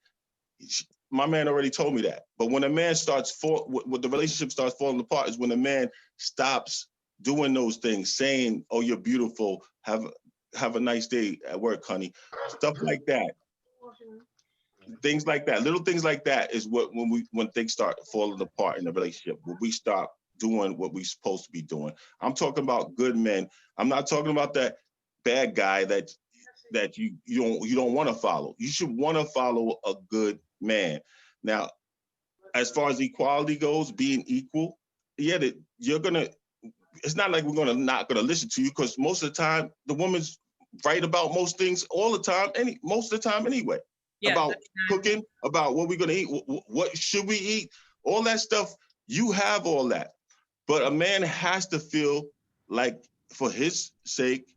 my man already told me that. But when a man when the relationship starts falling apart is when a man stops doing those things, saying, "Oh, you're beautiful. Have a nice day at work, honey." Stuff like that. Things like that. Little things like that is when things start falling apart in the relationship. When we stop doing what we're supposed to be doing. I'm talking about good men. I'm not talking about that bad guy that you don't want to follow. You should want to follow a good man. Now, as far as equality goes, being equal, yeah, that you're gonna. It's not like we're not gonna listen to you because most of the time the woman's right about most things all the time. Most of the time anyway. Yeah, about cooking, about what we're gonna eat, what should we eat, all that stuff. You have all that, but a man has to feel like, for his sake,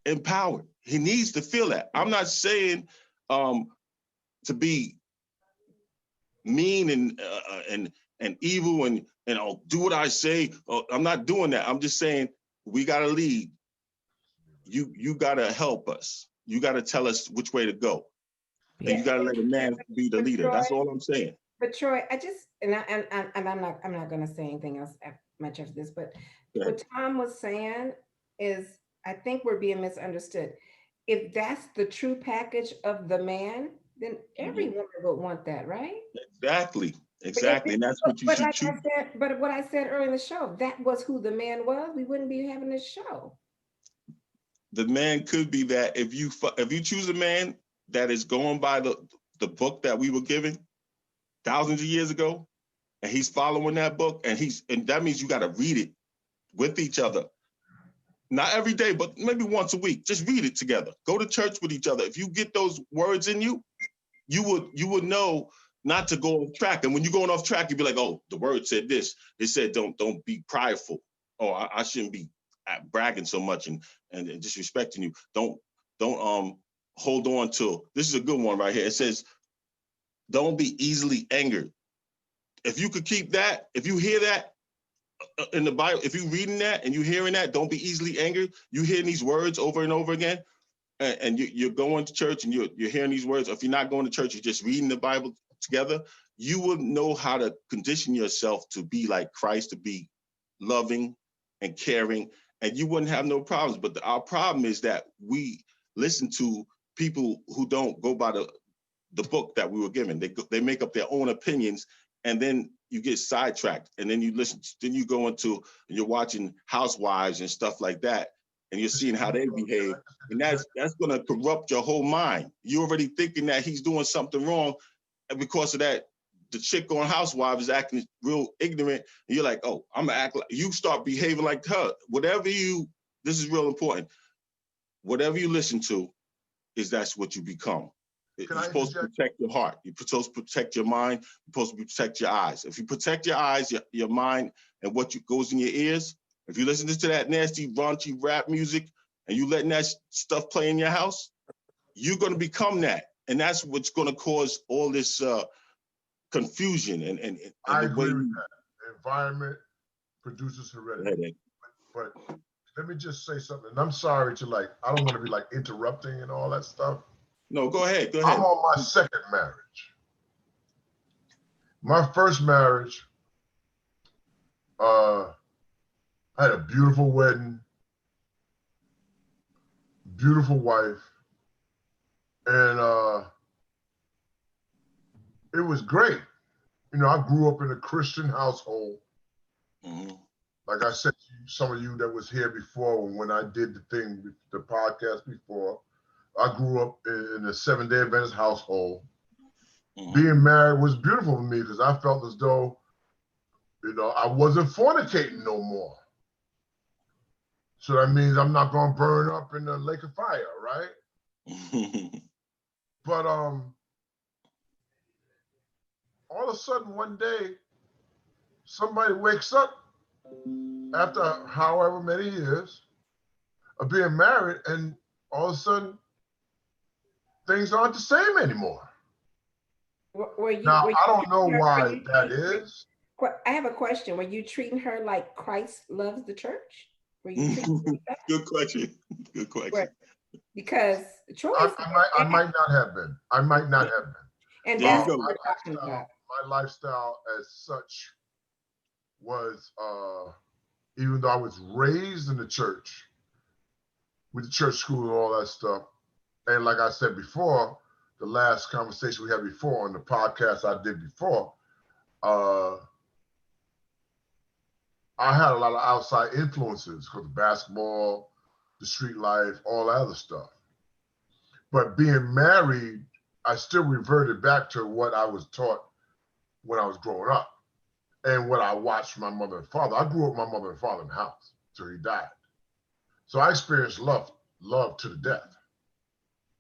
empowered. He needs to feel that. I'm not saying to be mean and evil and I'll do what I say. I'm not doing that. I'm just saying we gotta lead. You gotta help us. You gotta tell us which way to go. And you gotta let a man be the leader. Troy, that's all I'm saying. But Troy, I just and I'm not gonna say anything else much after this, but what Tom was saying is I think we're being misunderstood. If that's the true package of the man, then every woman would want that, right? Exactly. And that's what you should choose. But what I said earlier in the show, that was who the man was, we wouldn't be having this show. The man could be that if you choose a man that is going by the book that we were given thousands of years ago, and he's following that book, and that means you got to read it with each other. Not every day, but maybe once a week. Just read it together. Go to church with each other. If you get those words in you, you would know not to go off track. And when you're going off track, you'd be like, oh, the word said this. It said don't be prideful. Oh, I shouldn't be bragging so much and disrespecting you. Don't hold on to, this is a good one right here. It says, don't be easily angered. If you could keep that, if you hear that in the Bible, if you're reading that and you're hearing that, don't be easily angered, you hearing these words over and over again, and you're going to church and you're hearing these words, or if you're not going to church, you're just reading the Bible together, you will know how to condition yourself to be like Christ, to be loving and caring, and you wouldn't have no problems. But our problem is that we listen to people who don't go by the book that we were given. They make up their own opinions, and then you get sidetracked, and then you go into, and you're watching Housewives and stuff like that, and you're seeing how they behave, and that's going to corrupt your whole mind. You're already thinking that he's doing something wrong, and because of that, the chick on Housewives is acting real ignorant, and you're like, oh, I'm gonna act like, you start behaving like her. This is real important. Whatever you listen to, that's what you become. You're supposed to protect your heart. You're supposed to protect your mind. You're supposed to protect your eyes. If you protect your eyes, your mind, and what goes in your ears, if you listen to that nasty, raunchy rap music, and you letting that stuff play in your house, you're going to become that. And that's what's going to cause all this confusion. And I agree with that. The environment produces heredity. But let me just say something. And I'm sorry to I don't want to be interrupting and all that stuff. No, go ahead. I'm on my second marriage. My first marriage, I had a beautiful wedding, beautiful wife, and it was great. I grew up in a Christian household. Mm-hmm. Like I said to some of you that was here before, when I did the podcast before, I grew up in a Seventh-day Adventist household. Mm-hmm. Being married was beautiful for me because I felt as though, I wasn't fornicating no more. So that means I'm not going to burn up in the lake of fire, right? But all of a sudden one day, somebody wakes up after however many years of being married, and all of a sudden things aren't the same anymore. I don't know why that is. I have a question. Were you treating her like Christ loves the church? Were you treating her like that? Good question. Because I might not have been. And that's what we're talking about. My lifestyle as such was, even though I was raised in the church, with the church school and all that stuff, and like I said before, the last conversation we had before on the podcast I did before, I had a lot of outside influences because of basketball, the street life, all that other stuff. But being married, I still reverted back to what I was taught when I was growing up and what I watched my mother and father. I grew up with my mother and father in the house till he died. So I experienced love to the death.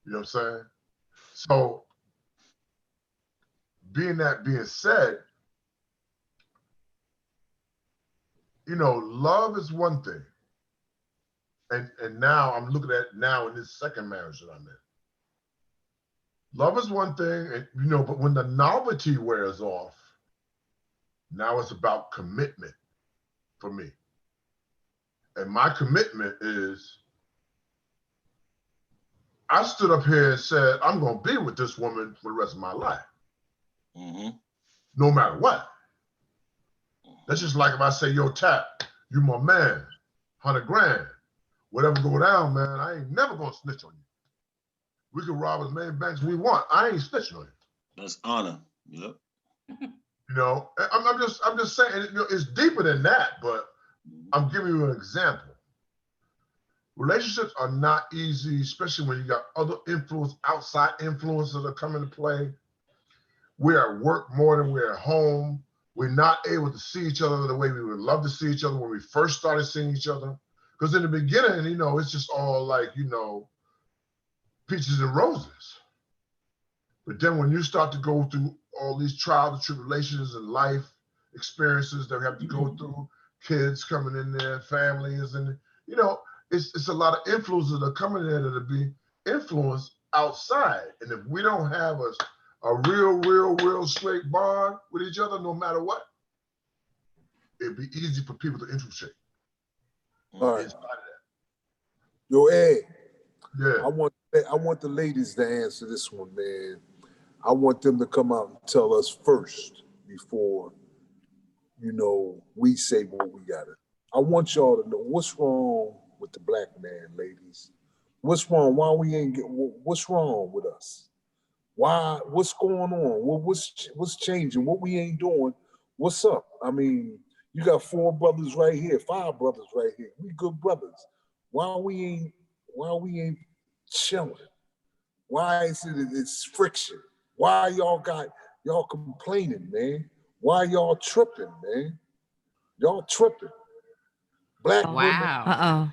You know what I'm saying? So being said, love is one thing. And now I'm looking at now in this second marriage that I'm in. Love is one thing, and but when the novelty wears off, now it's about commitment for me. And my commitment is, I stood up here and said, I'm going to be with this woman for the rest of my life. Mm-hmm. No matter what. That's just like if I say, yo, Tap, you my man, 100 grand. Whatever go down, man, I ain't never going to snitch on you. We can rob as many banks as we want. I ain't snitching on you. That's honor. Yep. I'm just saying, it's deeper than that, but I'm giving you an example. Relationships are not easy, especially when you got other outside influences that come into play. We're at work more than we're at home. We're not able to see each other the way we would love to see each other when we first started seeing each other. Because in the beginning, you know, it's just all like, you know, peaches and roses. But then when you start to go through all these trials and tribulations and life experiences that we have to go through, kids coming in there, families, and, you know, it's a lot of influences that are coming in that'll be influenced outside. And if we don't have a real straight bond with each other, no matter what, it'd be easy for people to infiltrate. All right. Yo, Ed. Yeah. I want the ladies to answer this one, man. I want them to come out and tell us first before, you know, we say what we gotta. I want y'all to know what's wrong with the black man, ladies. What's wrong? Why we ain't get? What's wrong with us? Why? What's going on? What's changing? What we ain't doing? What's up? I mean, you got 4 brothers right here, 5 brothers right here. We good brothers. Why we ain't chilling? Why is it's friction? Why y'all complaining, man? Why y'all tripping, man? Y'all tripping. Black women.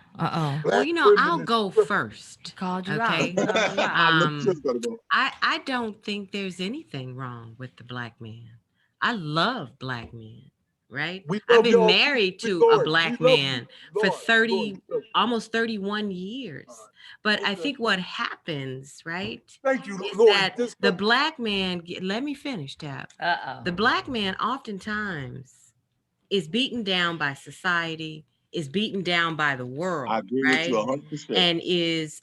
Well, you know, I'll go first. Called you okay. out. I don't think there's anything wrong with the black man. I love black men, right? I've been married to a black man for 30, almost 31 years. But I think what happens, right? Thank you, is Lord. that the black man, let me finish, Tap. The black man oftentimes is beaten down by society, is beaten down by the world. I agree right? with you 100%. And is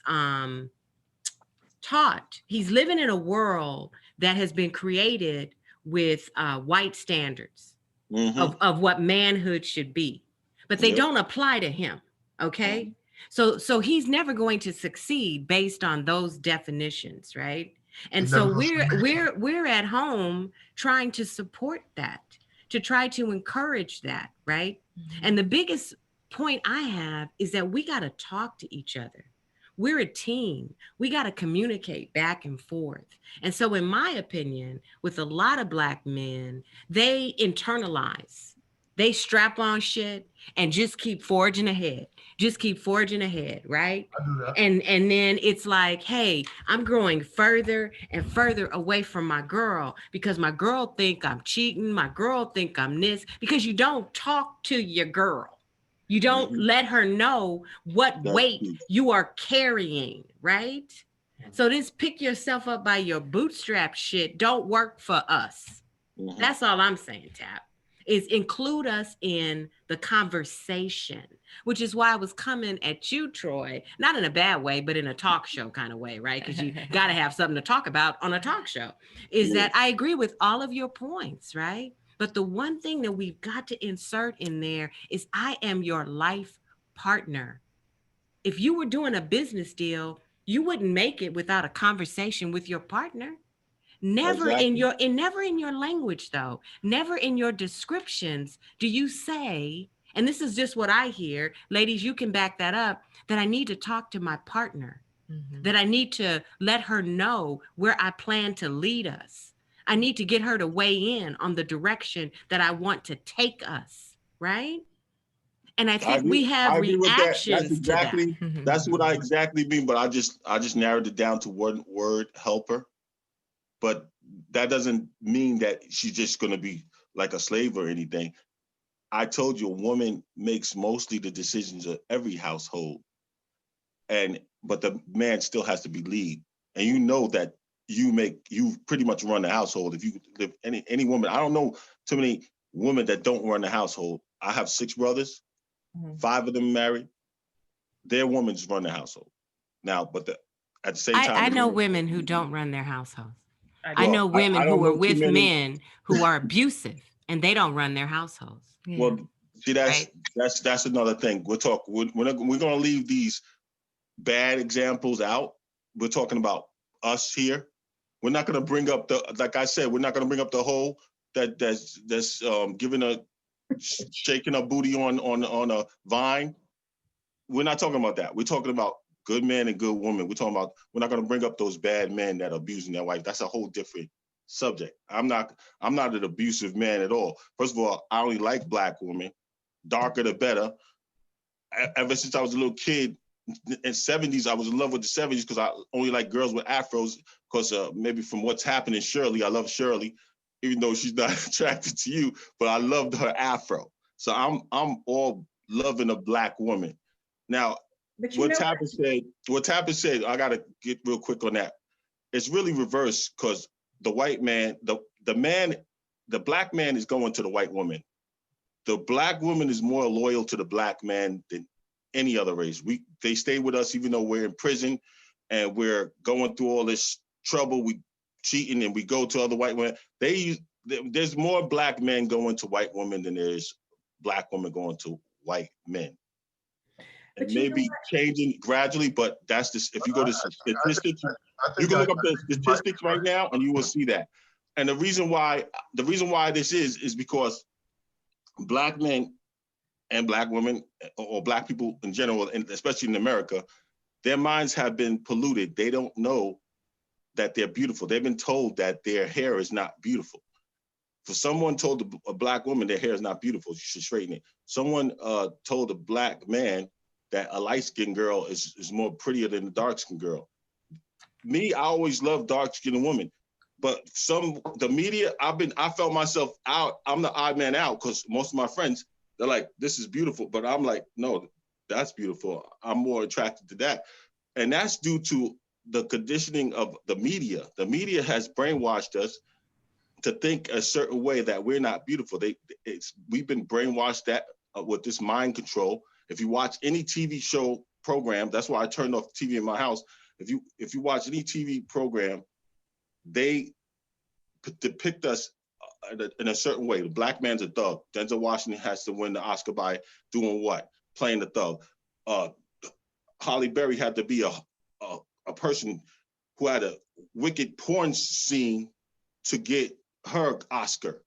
taught. He's living in a world that has been created with white standards of what manhood should be, but they don't apply to him. Okay. So he's never going to succeed based on those definitions, right? And so we're at home trying to support that, to try to encourage that, right? And the biggest point I have is that we got to talk to each other. We're a team. We got to communicate back and forth. And so in my opinion, with a lot of black men, they internalize, they strap on shit and just keep forging ahead. Just keep forging ahead, right? I do that. And then it's like, hey, I'm growing further and further away from my girl because my girl think I'm cheating. My girl think I'm this, because you don't talk to your girl. You don't let her know what weight you are carrying, right? So this pick yourself up by your bootstrap shit don't work for us. That's all I'm saying, Tap, is include us in the conversation, which is why I was coming at you, Troy, not in a bad way, but in a talk show kind of way, right? Because you got to have something to talk about on a talk show, is that I agree with all of your points, right? But the one thing that we've got to insert in there is I am your life partner. If you were doing a business deal, you wouldn't make it without a conversation with your partner. Never in your language though, never in your descriptions do you say, and this is just what I hear, ladies, you can back that up, that I need to talk to my partner, that I need to let her know where I plan to lead us. I need to get her to weigh in on the direction that I want to take us, right? And I think we have reactions to that. That's what I exactly mean, but I just narrowed it down to one word: helper. But that doesn't mean that she's just going to be like a slave or anything. I told you, a woman makes mostly the decisions of every household, but the man still has to be lead. And you know that you pretty much run the household. If you live any woman, I don't know too many women that don't run the household. I have 6 brothers, 5 of them married. Their women run the household now, but at the same time, I know women who don't run their households. I know women who are with men who are abusive and they don't run their households. Yeah. Well, see, that's another thing. We're going to leave these bad examples out. We're talking about us here. We're not going to bring up like I said, we're not going to bring up the whole that's shaking a booty on a vine. We're not talking about that. We're talking about good men and good women. We're not going to bring up those bad men that are abusing their wife. That's a whole different subject. I'm not an abusive man at all. First of all, I only like Black women. Darker the better. Ever since I was a little kid, in 70s, I was in love with the 70s because I only like girls with afros because maybe from what's happening, Shirley, I love Shirley, even though she's not attracted to you, but I loved her afro. So I'm all loving a Black woman. Now, what Tapper said, I gotta get real quick on that. It's really reversed because the white man, the Black man is going to the white woman. The Black woman is more loyal to the Black man than any other race. They stay with us even though we're in prison and we're going through all this trouble. We cheating and we go to other white women. There's more Black men going to white women than there is Black women going to white men. It may be changing gradually, but that's just, if you go to statistics, you can look up the statistics right now and you will see that. And the reason why this is because Black men and Black women, or Black people in general, and especially in America, their minds have been polluted. They don't know that they're beautiful. They've been told that their hair is not beautiful. For someone told a Black woman their hair is not beautiful, you should straighten it. Someone told a Black man that a light-skinned girl is more prettier than a dark-skinned girl. Me, I always loved dark-skinned women. But the media, I felt myself out. I'm the odd man out because most of my friends, they're like, this is beautiful. But I'm like, no, that's beautiful. I'm more attracted to that. And that's due to the conditioning of the media. The media has brainwashed us to think a certain way that we're not beautiful. We've been brainwashed that with this mind control. If you watch any TV show program, that's why I turned off the TV in my house. If you watch any TV program, they depict us in a certain way. The Black man's a thug. Denzel Washington has to win the Oscar by doing what? Playing the thug. Halle Berry had to be a person who had a wicked porn scene to get her Oscar.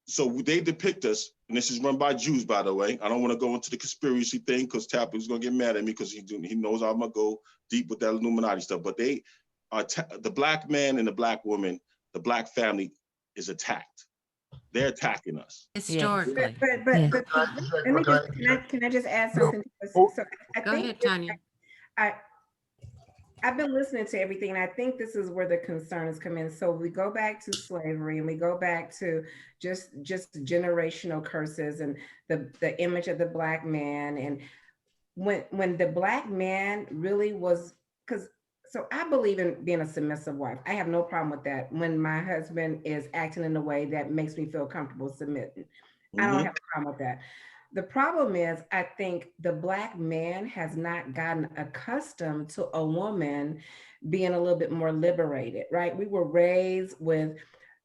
So they depict us, and this is run by Jews, by the way. I don't want to go into the conspiracy thing because Tapper's going to get mad at me because he knows I'm going to go deep with that Illuminati stuff. But they are the Black man and the Black woman, the Black family is attacked. They're attacking us. Historically. But can I just add something? So Go ahead, Tanya. I've been listening to everything, and I think this is where the concerns come in. So we go back to slavery, and we go back to just generational curses and the image of the Black man. And when the Black man really was, so I believe in being a submissive wife. I have no problem with that. When my husband is acting in a way that makes me feel comfortable submitting, I don't have a problem with that. The problem is, I think the Black man has not gotten accustomed to a woman being a little bit more liberated, right? We were raised with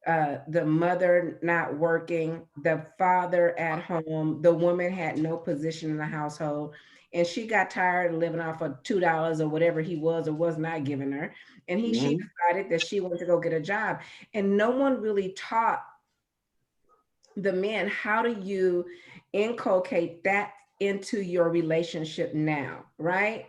the mother not working, the father at home, the woman had no position in the household, and she got tired of living off of $2 or whatever he was or was not giving her. And she decided that she wanted to go get a job. And no one really taught the men, how do you inculcate that into your relationship now, right?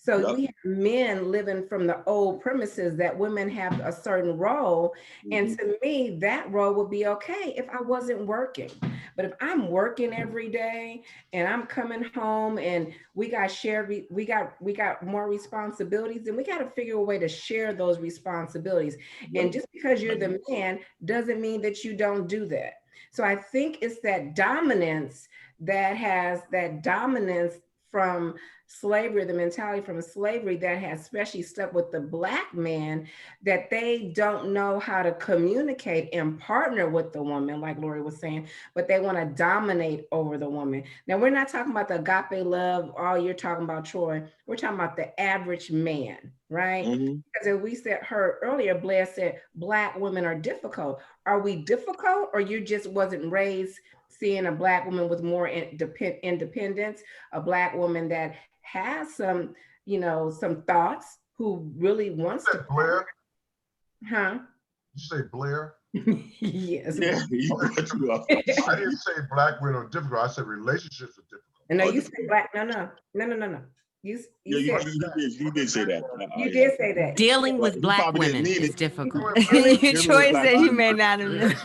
So we have men living from the old premises that women have a certain role. And to me, that role would be okay if I wasn't working. But if I'm working every day and I'm coming home and we got more responsibilities, then we got to figure a way to share those responsibilities. And just because you're the man doesn't mean that you don't do that. So I think it's that dominance from slavery, the mentality from slavery that has especially stuck with the Black man, that they don't know how to communicate and partner with the woman, like Lori was saying, but they want to dominate over the woman. Now, we're not talking about the agape love, all you're talking about, Troy. We're talking about the average man, right? Because as we heard earlier, Blair said, Black women are difficult. Are we difficult, or you just wasn't raised seeing a Black woman with more independence, a Black woman that has some thoughts, who really wants to Blair? Huh? Did you say Blair? Yes. Yeah, I didn't say Black women are difficult. I said relationships are difficult. No, you said Black. No. You Yeah, said you did say that. you did say that. Dealing with He black probably didn't women mean is it. difficult. Troy said he may not have.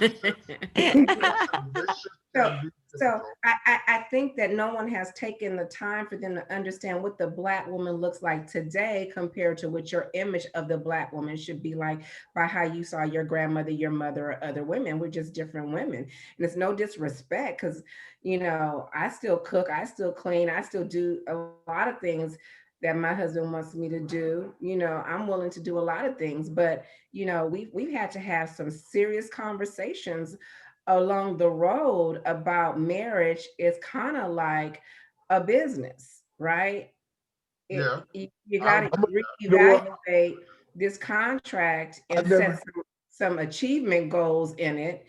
So I think that no one has taken the time for them to understand what the Black woman looks like today compared to what your image of the Black woman should be like by how you saw your grandmother, your mother, or other women. We're just different women. And it's no disrespect because, you know, I still cook, I still clean, I still do a lot of things that my husband wants me to do. You know, I'm willing to do a lot of things, but, you know, we've had to have some serious conversations along the road about marriage. Is kind of like a business, right? Yeah. You got to reevaluate this contract and set some achievement goals in it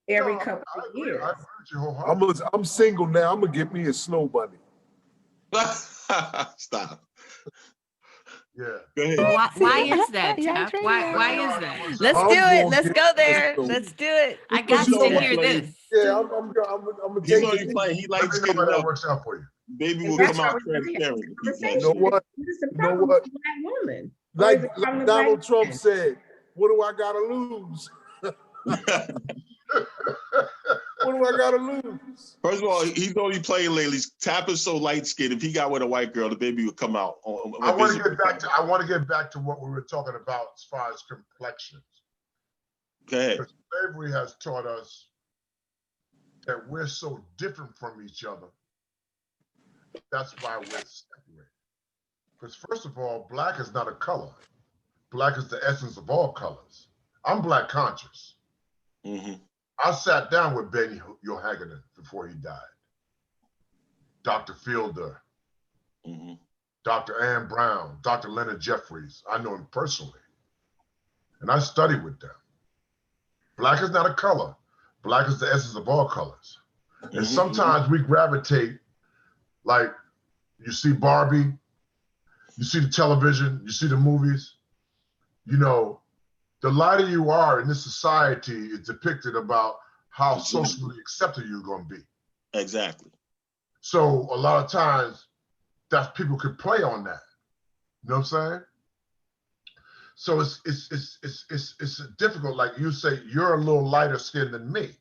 every couple of years. I agree with you wholeheartedly. I'm single now. I'm gonna get me a snow bunny. Stop. Yeah. Go ahead. Why is that, Jeff? Why is that? Let's do it. Let's go there. Let's do it. I got to hear this. Yeah, I'm gonna He's take only playing. He likes Let me know getting how that up. works out for you. Baby And will that's come why out we're having transparent. this You know what? It's a You know problem what? with Black women. Like Donald Trump said, what do I gotta lose? What do I gotta lose? First of all, he's only playing lately. Tap is so light skinned. If he got with a white girl, the baby would come out. I want to get back to what we were talking about as far as complexions. Go ahead. Because slavery has taught us that we're so different from each other. That's why we're separated. Because first of all, Black is not a color. Black is the essence of all colors. I'm Black conscious. Mm-hmm. I sat down with Ben Yohagadin before he died. Dr. Fielder, Mm-hmm. Dr. Ann Brown, Dr. Leonard Jeffries. I know him personally. And I studied with them. Black is not a color. Black is the essence of all colors. Mm-hmm. And sometimes we gravitate, like you see Barbie, you see the television, you see the movies, you know, the lighter you are in this society is depicted about how socially accepted you're going to be. Exactly. So a lot of times, that people could play on that. You know what I'm saying? So it's difficult. Like you say, you're a little lighter skinned than me,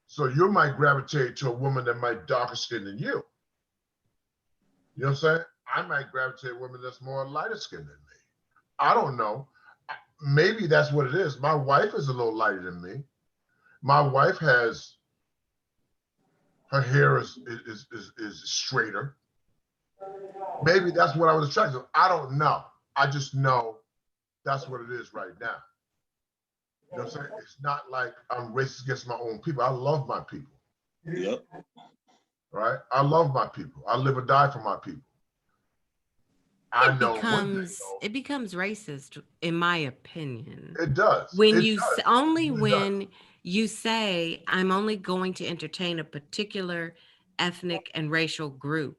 so you might gravitate to a woman that might darker skinned than you. You know what I'm saying? I might gravitate to a woman that's more lighter skinned than me. I don't know. Maybe that's what it is. My wife is a little lighter than me. My wife has, her hair is straighter. Maybe that's what I was attracted to. I don't know. I just know that's what it is right now. You know what I'm saying? It's not like I'm racist against my own people. I love my people. Yep. Right? I love my people. I live or die for my people. It becomes racist, in my opinion. It does. When you say, I'm only going to entertain a particular ethnic and racial group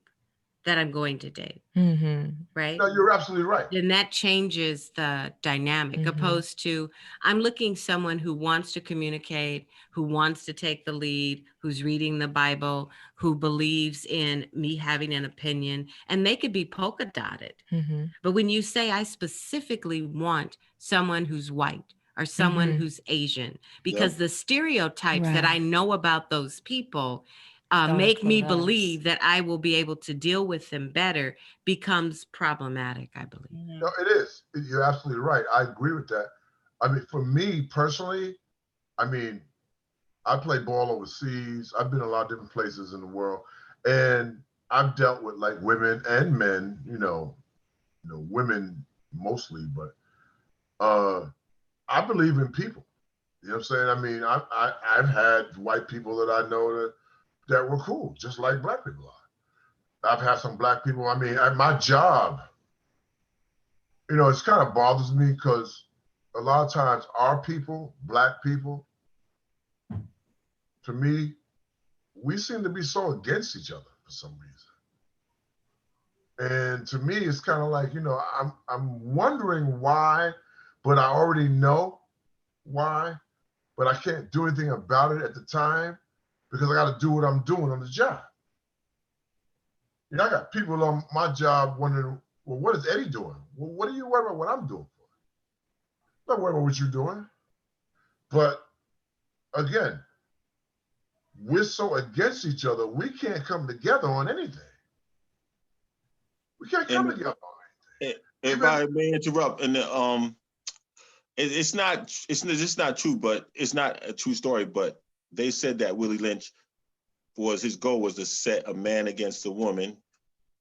that I'm going to date. Mm-hmm. Right? No, you're absolutely right. Then that changes the dynamic, opposed to I'm looking someone who wants to communicate, who wants to take the lead, who's reading the Bible, who believes in me having an opinion, and they could be polka dotted. Mm-hmm. But when you say I specifically want someone who's white or someone who's Asian, because the stereotypes that I know about those people make me believe that I will be able to deal with them better, becomes problematic, I believe. No, it is. You're absolutely right. I agree with that. I mean, for me personally, I mean, I play ball overseas. I've been a lot of different places in the world, and I've dealt with like women and men, you know, women mostly, but I believe in people. You know what I'm saying? I mean, I've had white people that I know that were cool, just like Black people are. I've had some Black people. I mean, at my job, you know, it's kind of bothers me because a lot of times our people, Black people, to me, we seem to be so against each other for some reason. And to me, it's kind of like, you know, I'm wondering why, but I already know why, but I can't do anything about it at the time because I got to do what I'm doing on the job. You know, I got people on my job wondering, well, what is Eddie doing? Well, what are you worried about what I'm doing for? I'm not worried about what you're doing. But again, we're so against each other, we can't come together on anything. We can't come together on anything. If I may interrupt, and it's not true, but it's not a true story. But they said that Willie Lynch his goal was to set a man against a woman,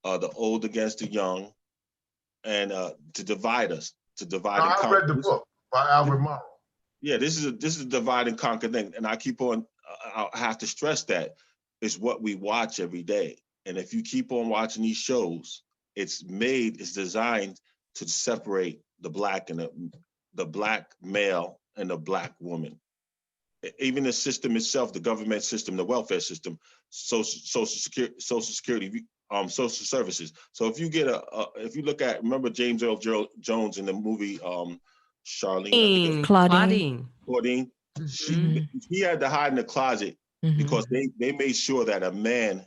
the old against the young, and to divide us, to divide and conquer. I read the book by Albert Morrow. Yeah, this is a divide and conquer thing, and I keep on. I have to stress that it's what we watch every day, and if you keep on watching these shows, it's designed to separate the black and the black male and the black woman. Even the system itself, the government system, the welfare system, social security, social services. So if you get if you look at, remember James Earl Jones in the movie Charlene, Claudine. He had to hide in the closet because they made sure that a man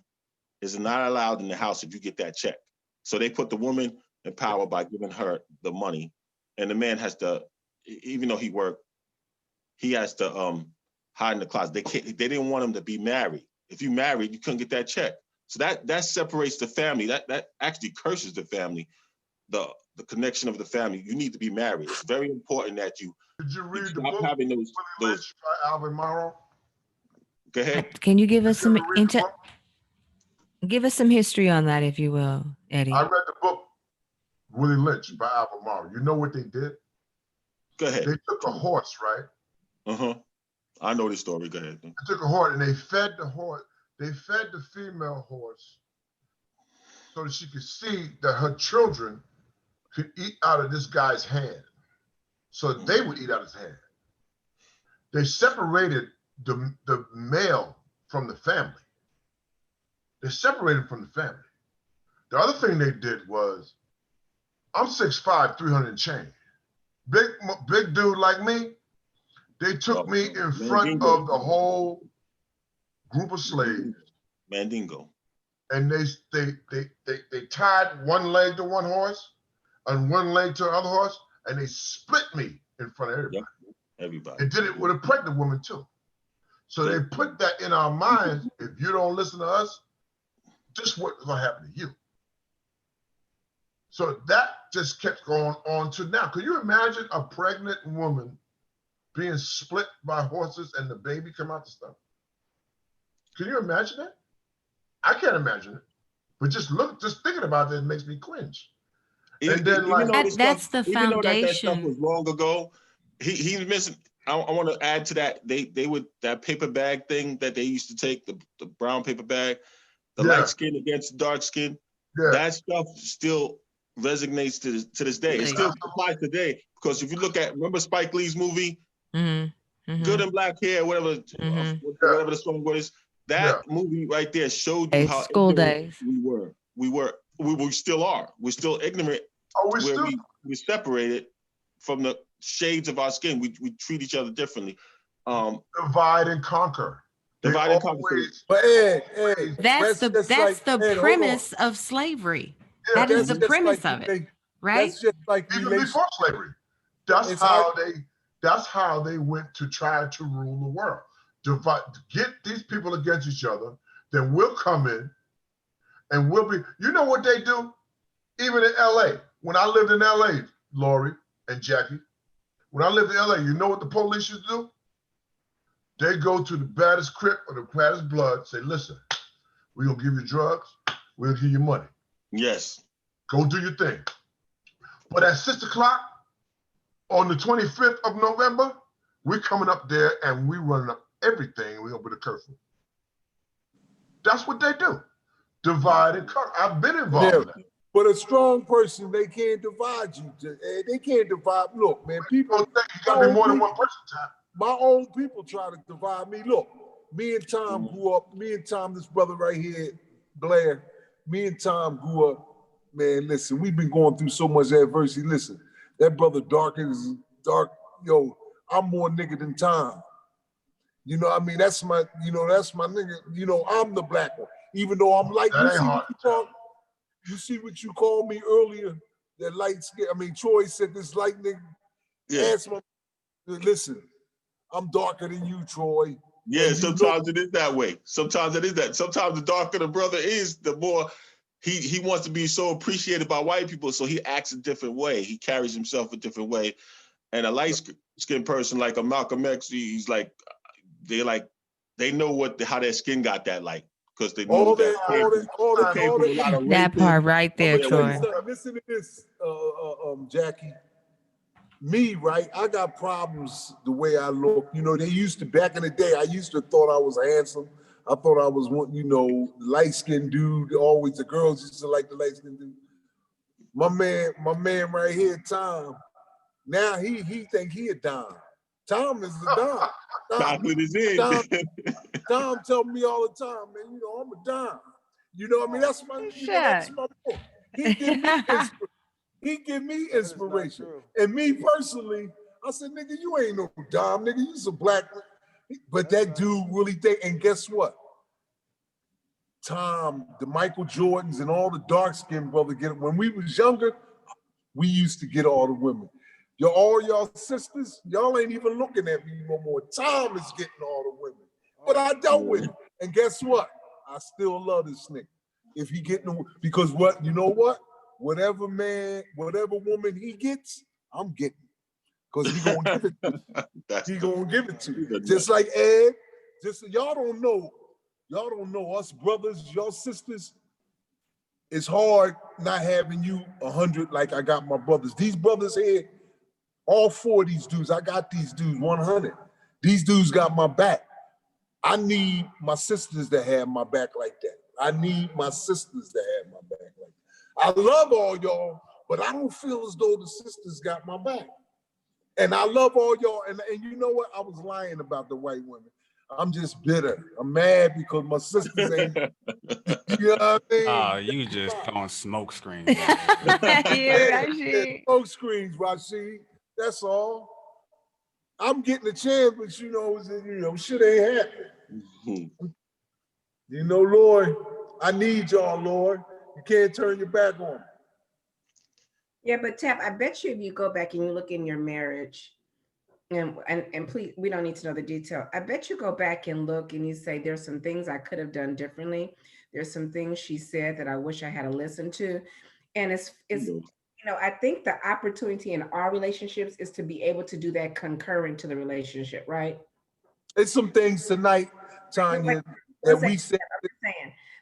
is not allowed in the house if you get that check. So they put the woman in power by giving her the money, and the man has to, even though he worked, he has to hide in the closet. They didn't want him to be married. If you married, you couldn't get that check. So that separates the family. That actually curses the family. The connection of the family. You need to be married. It's very important that you. Did you read the stop book having those by Albert Morrow? Go ahead. Can you give us some give us some history on that, if you will, Eddie? I read the book Willie Lynch by Albert Morrow. You know what they did? Go ahead. They took a horse, right? I know this story. Go ahead. They took a horse and they fed the horse. They fed the female horse so that she could see that her children could eat out of this guy's hand. So they would eat out of his hand. They separated the male from the family. They separated from the family. The other thing they did was, I'm 6'5", 300 and change. Big dude like me, they took me in front of the whole group of slaves. Mandingo. And they tied one leg to one horse and one leg to the other horse, and they split me in front of everybody. Yep. Everybody. And did it with a pregnant woman too. So they put that in our minds. If you don't listen to us, this is what's gonna happen to you. So that just kept going on to now. Could you imagine a pregnant woman being split by horses and the baby come out the stomach? Can you imagine that? I can't imagine it. But just thinking about it makes me cringe. And then that's the foundation. Even though that stuff was long ago, he's missing. I want to add to that. They would, that paper bag thing that they used to take, the brown paper bag, the light skin against dark skin. Yeah. That stuff still resonates to this day. It still applies today, because if you look at, remember Spike Lee's movie, Good and Black Hair, whatever the song was. That movie right there showed you how school days we still are. We're still ignorant. We separated from the shades of our skin. We treat each other differently. Divide and conquer. Divide and conquer. But that's the premise of slavery. Yeah, that is the premise of it, right? That's just like even before slavery. That's how they went to try to rule the world. Get these people against each other, then we'll come in and we'll be, you know what they do? Even in LA, when I lived in LA, Lori and Jackie, when I lived in LA, you know what the police used to do? They go to the baddest crip or the baddest blood, say, listen, we're gonna give you drugs, we'll give you money. Yes. Go do your thing. But at 6 o'clock on the 25th of November, we're coming up there and we running up everything, and we're gonna put a curfew. That's what they do. Divide and conquer. I've been involved in that. But a strong person, they can't divide you. They can't divide. Look, man, people. You gotta be more than one person, Tom. My own people try to divide me. Look, me and Tom grew up. Me and Tom, this brother right here, Blair. Me and Tom grew up. Man, listen, we've been going through so much adversity. Listen, that brother dark. Yo, I'm more nigga than Tom. You know what I mean? That's my nigga. You know, I'm the black one. Even though I'm like, You see what you called me earlier? That light skin. I mean, Troy said this light nigga. Yeah. Listen, I'm darker than you, Troy. Yeah, sometimes it is that way. Sometimes it is that. Sometimes the darker the brother is, the more he wants to be so appreciated by white people, so he acts a different way. He carries himself a different way. And a light-skinned person like a Malcolm X, he's like, they know how their skin got that light, because they know that part right there, Troy. Listen to this, Jackie. Me, right? I got problems the way I look. You know, they used to, back in the day, I used to thought I was handsome. I thought I was one, you know, light-skinned dude. Always the girls used to like the light-skinned dude. My man right here, Tom. Now he think he a dime. Tom is a dime. Chocolate is in. Tom tell me all the time, man, you know, I'm a dime. You know what I mean? That's my boy. He give me inspiration. And me personally, I said, nigga, you ain't no dime, nigga. You some black. But that dude really think, and guess what? Tom, the Michael Jordans and all the dark-skinned brother get it. When we was younger, we used to get all the women. All y'all sisters, y'all ain't even looking at me no more. Tom is getting all the women. But I dealt with it. And guess what? I still love this nigga. If he getting, because what, you know what? Whatever woman he gets, I'm getting. Because he gonna give it to me. He gonna give it to me. Just like Ed, y'all don't know us brothers, y'all sisters. It's hard not having you 100 like I got my brothers. These brothers here, all four of these dudes, I got these dudes 100. These dudes got my back. I need my sisters to have my back like that. I need my sisters to have my back like that. I love all y'all, but I don't feel as though the sisters got my back. And I love all y'all. And you know what? I was lying about the white women. I'm just bitter. I'm mad because my sisters ain't. You know what I mean? Oh, you just throwing smoke screens. Smoke screens, Rashid. That's all. I'm getting a chance, but you know, shit ain't happening. You know, Lord, I need y'all, Lord. You can't turn your back on me. Yeah, but Tap, I bet you if you go back and you look in your marriage, and please, we don't need to know the detail. I bet you go back and look and you say, there's some things I could have done differently. There's some things she said that I wish I had listened to. And it's you know, I think the opportunity in our relationships is to be able to do that concurrent to the relationship, right? There's some things tonight, Tanya, that we said.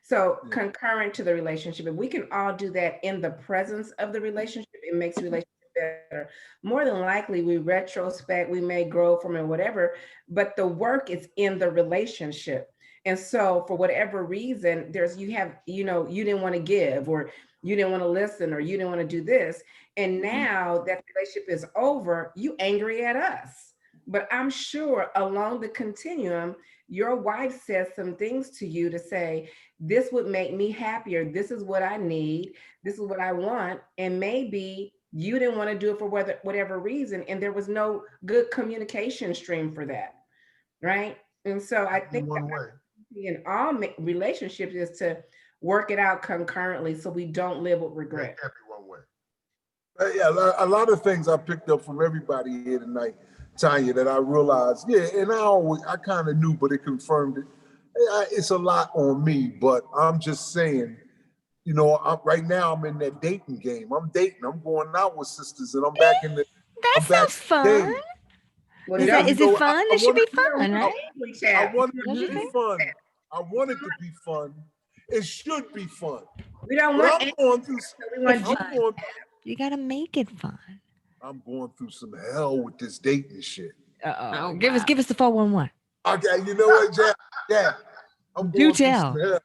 So concurrent to the relationship, if we can all do that in the presence of the relationship, it makes the relationship better. More than likely, we retrospect, we may grow from it, whatever, but the work is in the relationship. And so for whatever reason, you didn't want to give, or you didn't want to listen, or you didn't want to do this. And now that the relationship is over, you angry at us. But I'm sure along the continuum, your wife says some things to you to say, this would make me happier. This is what I need. This is what I want. And maybe you didn't want to do it for whatever reason. And there was no good communication stream for that. Right. And so I think in all relationships is to work it out concurrently so we don't live with regret. That can't be one way. Yeah, a lot of things I picked up from everybody here tonight, Tanya, that I realized, and I kind of knew, but it confirmed it. It's a lot on me, but I'm just saying, you know, right now I'm in that dating game. I'm dating. I'm going out with sisters, and I'm back in the. That sounds fun. Is it fun? It should be fun, right? I want it to be fun. I want it to be fun. It should be fun. We don't want. I'm going through. You gotta make it fun. I'm going through some hell with this dating shit. Oh, give us the 411. Okay, you know what, Jack? Yeah, I'm going through some hell.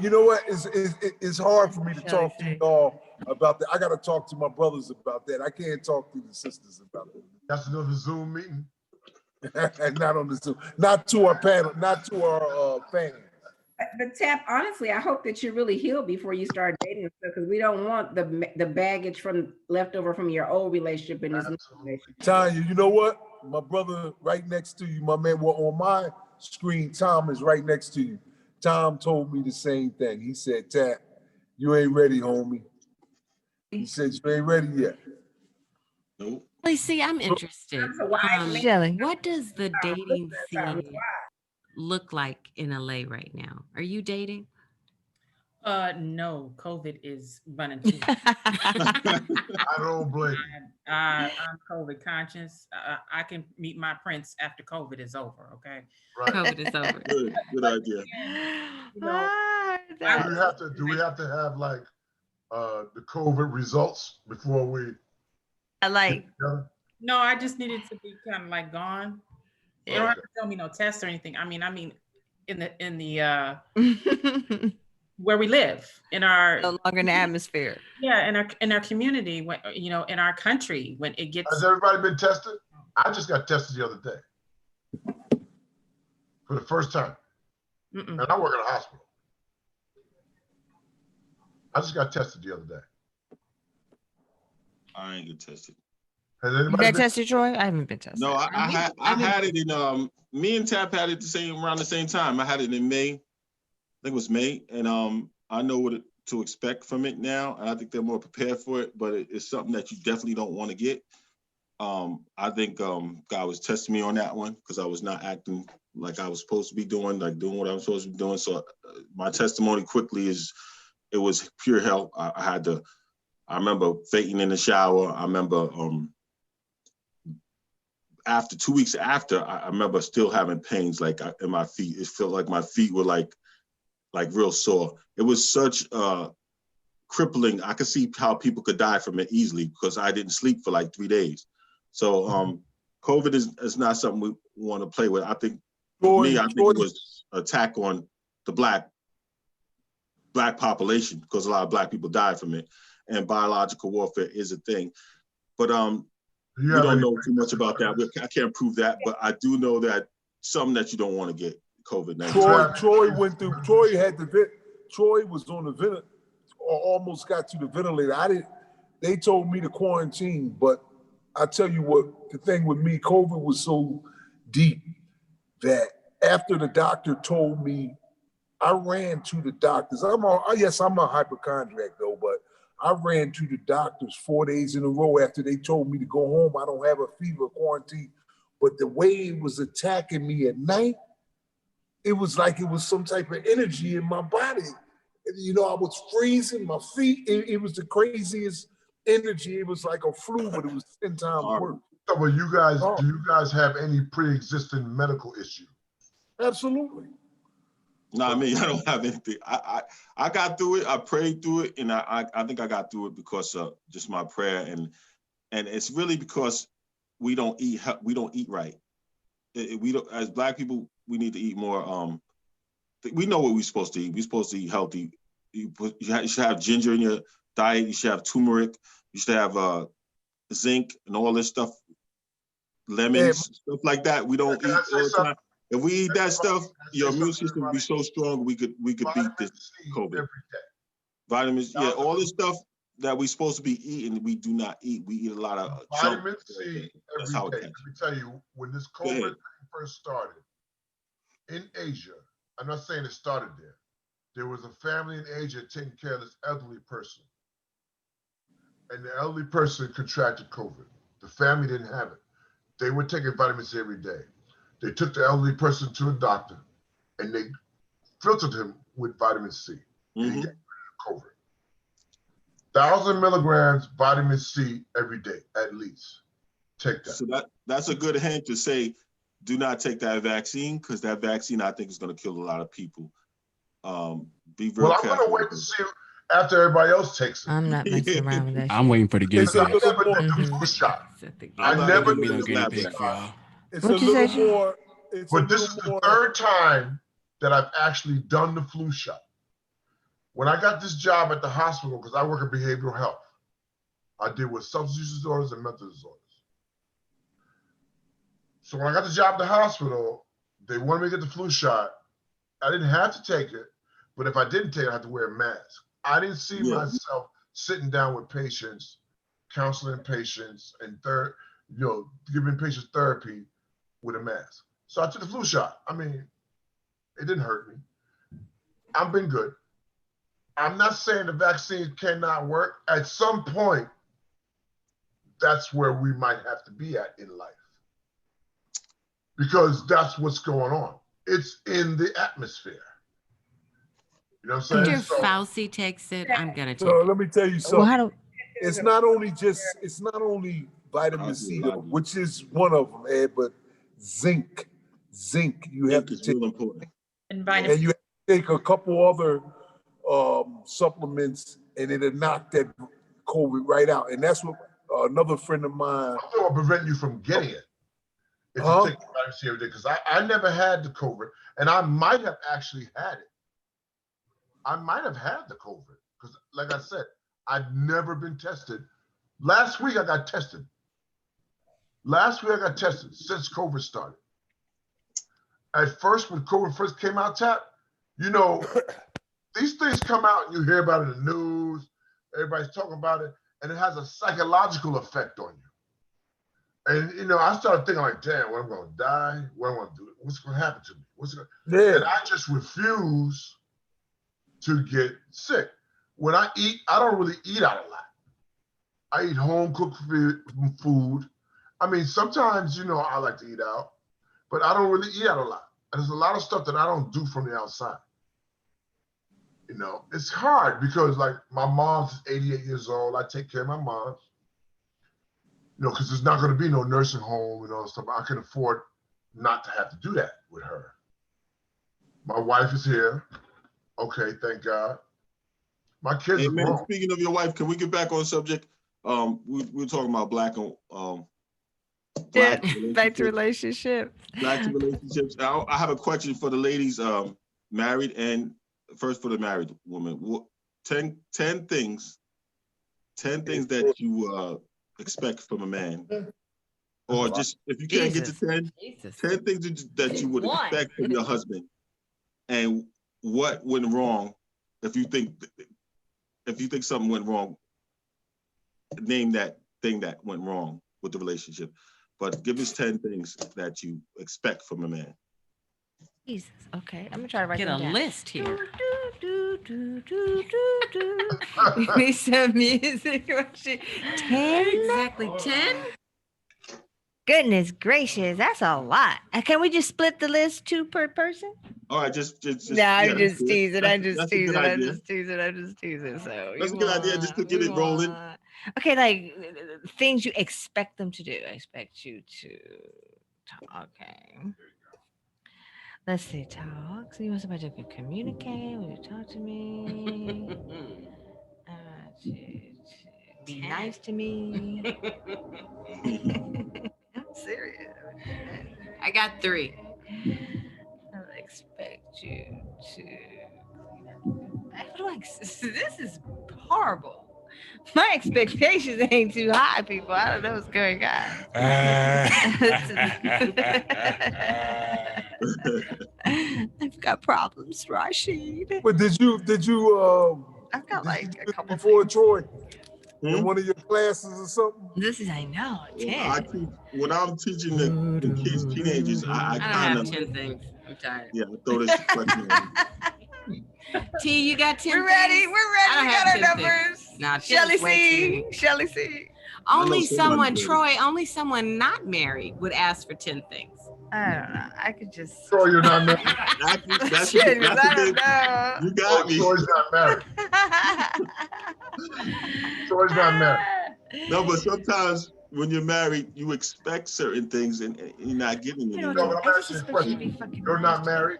You know what? It's hard for me to talk to y'all about that. I got to talk to my brothers about that. I can't talk to the sisters about that. That's another Zoom meeting. Not on the Zoom. Not to our panel. Not to our fans. But Tap, honestly, I hope that you really heal before you start dating, because we don't want the baggage left over from your old relationship in this new relationship. Tanya, you know what? My brother right next to you, my man, on my screen, Tom is right next to you. Tom told me the same thing. He said, Tap, You ain't ready, homie. He said you ain't ready yet. Nope. Well, see, I'm interested. Shelley. What does the dating scene look like in LA right now? Are you dating? No, COVID is running too. I don't blame you. I'm COVID conscious. I can meet my prince after COVID is over. Okay. Right. COVID is over. Good idea. You know, Do we have to have like the COVID results before we I like. get together? no, I just needed to be kind of like gone. You don't have to tell me no tests or anything. I mean, in the where we live in our No longer in the atmosphere. yeah in our community when you know in our country when it gets. Has everybody been tested? I just got tested the other day for the first time, and I work at a hospital. I just got tested the other day. I ain't get tested. Has You anybody got been tested, Troy? I haven't been tested. No, I had it in me and Tap had it around the same time. I had it in May. I think it was May, and I know what to expect from it now, and I think they're more prepared for it. But it's something that you definitely don't want to get. I think God was testing me on that one because I was not acting like I was supposed to be doing, like doing what I was supposed to be doing. So my testimony quickly is, it was pure hell. I remember fainting in the shower. I remember after 2 weeks after, I remember still having pains like in my feet. It felt like my feet were like real sore. It was such crippling. I could see how people could die from it easily because I didn't sleep for like 3 days. So COVID is not something we want to play with. I think for me, I think it was an attack on the black population because a lot of black people died from it, and biological warfare is a thing. But we don't know too much about that. I can't prove that, but I do know that something that you don't want to get, COVID-19. Troy went through. Troy was on the ventilator, or almost got to the ventilator. They told me to quarantine, but I tell you what, the thing with me, COVID was so deep that after the doctor told me, I ran to the doctors. I'm a hypochondriac though, but I ran to the doctors 4 days in a row after they told me to go home. I don't have a fever, quarantine. But the way it was attacking me at night, it was like it was some type of energy in my body. You know, I was freezing my feet. It was the craziest energy. It was like a flu, but it was 10 times worse. So, well, do you guys have any pre-existing medical issue? Absolutely. No, I mean, I don't have anything. I got through it. I prayed through it, and I think I got through it because of just my prayer, and it's really because we don't eat right. We don't, as Black people, we need to eat more. We know what we're supposed to eat. We're supposed to eat healthy. You should have ginger in your diet. You should have turmeric. You should have zinc and all this stuff, lemons, stuff like that. We don't eat all the time. If we eat that stuff, your immune system will be so strong we could beat this COVID. Every day. Vitamins, yeah, all this stuff that we're supposed to be eating, we do not eat. We eat a lot of vitamin C every day. Let me tell you, when this COVID thing first started in Asia, I'm not saying it started there. There was a family in Asia taking care of this elderly person, and the elderly person contracted COVID. The family didn't have it. They were taking vitamin C every day. They took the elderly person to a doctor, and they filtered him with vitamin C. And he got rid of COVID. 1,000 milligrams vitamin C every day, at least. Take that. So that's a good hint to say, do not take that vaccine, because that vaccine, I think, is going to kill a lot of people. Be very careful. I'm going to wait to see after everybody else takes it. I'm not messing around with that. I'm waiting for the guinea pig. I never did the flu shot. I never did the guinea pig for y'all. It's a little more. But this is the third time that I've actually done the flu shot. When I got this job at the hospital, because I work in behavioral health, I deal with substance use disorders and mental disorders. So when I got the job at the hospital, they wanted me to get the flu shot. I didn't have to take it, but if I didn't take it, I had to wear a mask. I didn't see myself sitting down with patients, counseling patients, and giving patients therapy with a mask. So I took the flu shot. I mean, it didn't hurt me. I've been good. I'm not saying the vaccine cannot work. At some point, that's where we might have to be at in life. Because that's what's going on. It's in the atmosphere. You know what I'm saying? After Fauci takes it, I'm gonna take So it. let me tell you something. It's not only vitamin C, though, which is one of them, Ed, but zinc. You have to take, real important. And you have to take a couple other supplements, and it'll knock that COVID right out. And that's what another friend of mine. I'm going to prevent you from getting it. If you take vitamin C every day, because I never had the COVID, and I might have actually had it. I might have had the COVID, because like I said, I've never been tested. Last week I got tested. Since COVID started. At first, when COVID first came out, you know, these things come out and you hear about it in the news, everybody's talking about it, and it has a psychological effect on you. And, you know, I started thinking like, damn, what, I'm going to die? What am I going to do? What's going to happen to me? And I just refuse to get sick. When I eat, I don't really eat out a lot. I eat home cooked food. I mean, sometimes, you know, I like to eat out, but I don't really eat out a lot. And there's a lot of stuff that I don't do from the outside. You know, it's hard because like my mom's 88 years old. I take care of my mom. You know, because there's not going to be no nursing home and all that stuff. I can afford not to have to do that with her. My wife is here. Okay, thank God. My kids are grown. Speaking of your wife, can we get back on subject? We're talking about black back to relationships. I have a question for the ladies married, and first for the married woman. 10 things that you expect from a man, or just if you can't get to 10 things that you would expect from your husband, and what went wrong. If you think something went wrong, name that thing that went wrong with the relationship. But give us 10 things that you expect from a man. Jesus. Okay, I'm gonna try to write Get them a down. list here. We need some music. 10? Exactly 10? Goodness gracious, that's a lot. Can we just split the list 2 per person? All right, just No, I'm just teasing. That's a good idea. So that's a good idea, just to get it rolling. Okay, like things you expect them to do. I expect you to talk. Okay. Let's see, talk. So you want somebody to communicate? Will you talk to me? Be nice to me. I'm serious. I got 3. I'll expect you to. This is horrible. My expectations ain't too high, people. I don't know what's going on. I've got problems, Rashid. But did you I've got like a couple before things. Troy in one of your classes or something? This is, I know, 10. When I'm teaching the kids, teenagers, I kind of 10 things. I'm tired. Yeah, I throw this question in. T, you got 10 We're ready. things? We got our numbers. Nah, Shelly C. Only someone not married would ask for 10 things. I don't know. I could just. Troy, you're not married. That's I don't know. You got me. Troy's not married. Troy's not married. No, but sometimes when you're married, you expect certain things and you're not getting it. No, but I'm asking you a question. You're not married?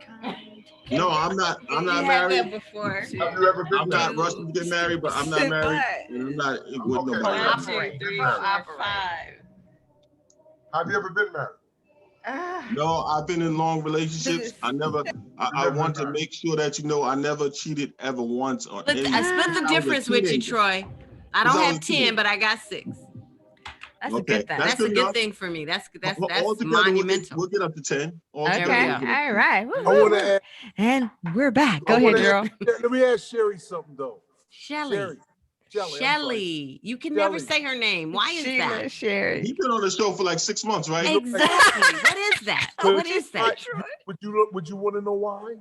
No, I'm not married. Before. Have you ever been I'm not rushing to get married, but I'm not married. And I'm not with nobody. 1, 2, 3, 4, 5. Have you ever been married? No, I've been in long relationships. I want to make sure that you know I never cheated ever once on Look, any. I split the difference with you, Troy. I don't have 10, but I got 6. That's a good thing. That's a good thing for me. That's Altogether, monumental. We'll get up to 10. Okay, all right. I want to add, and we're back. Go ahead, girl. Let me ask Sherry something though. Shelly. You can never say her name. Why is that? Sherry. He's been on the show for like 6 months, right? Exactly. What is that? What is that? Would you want to know why?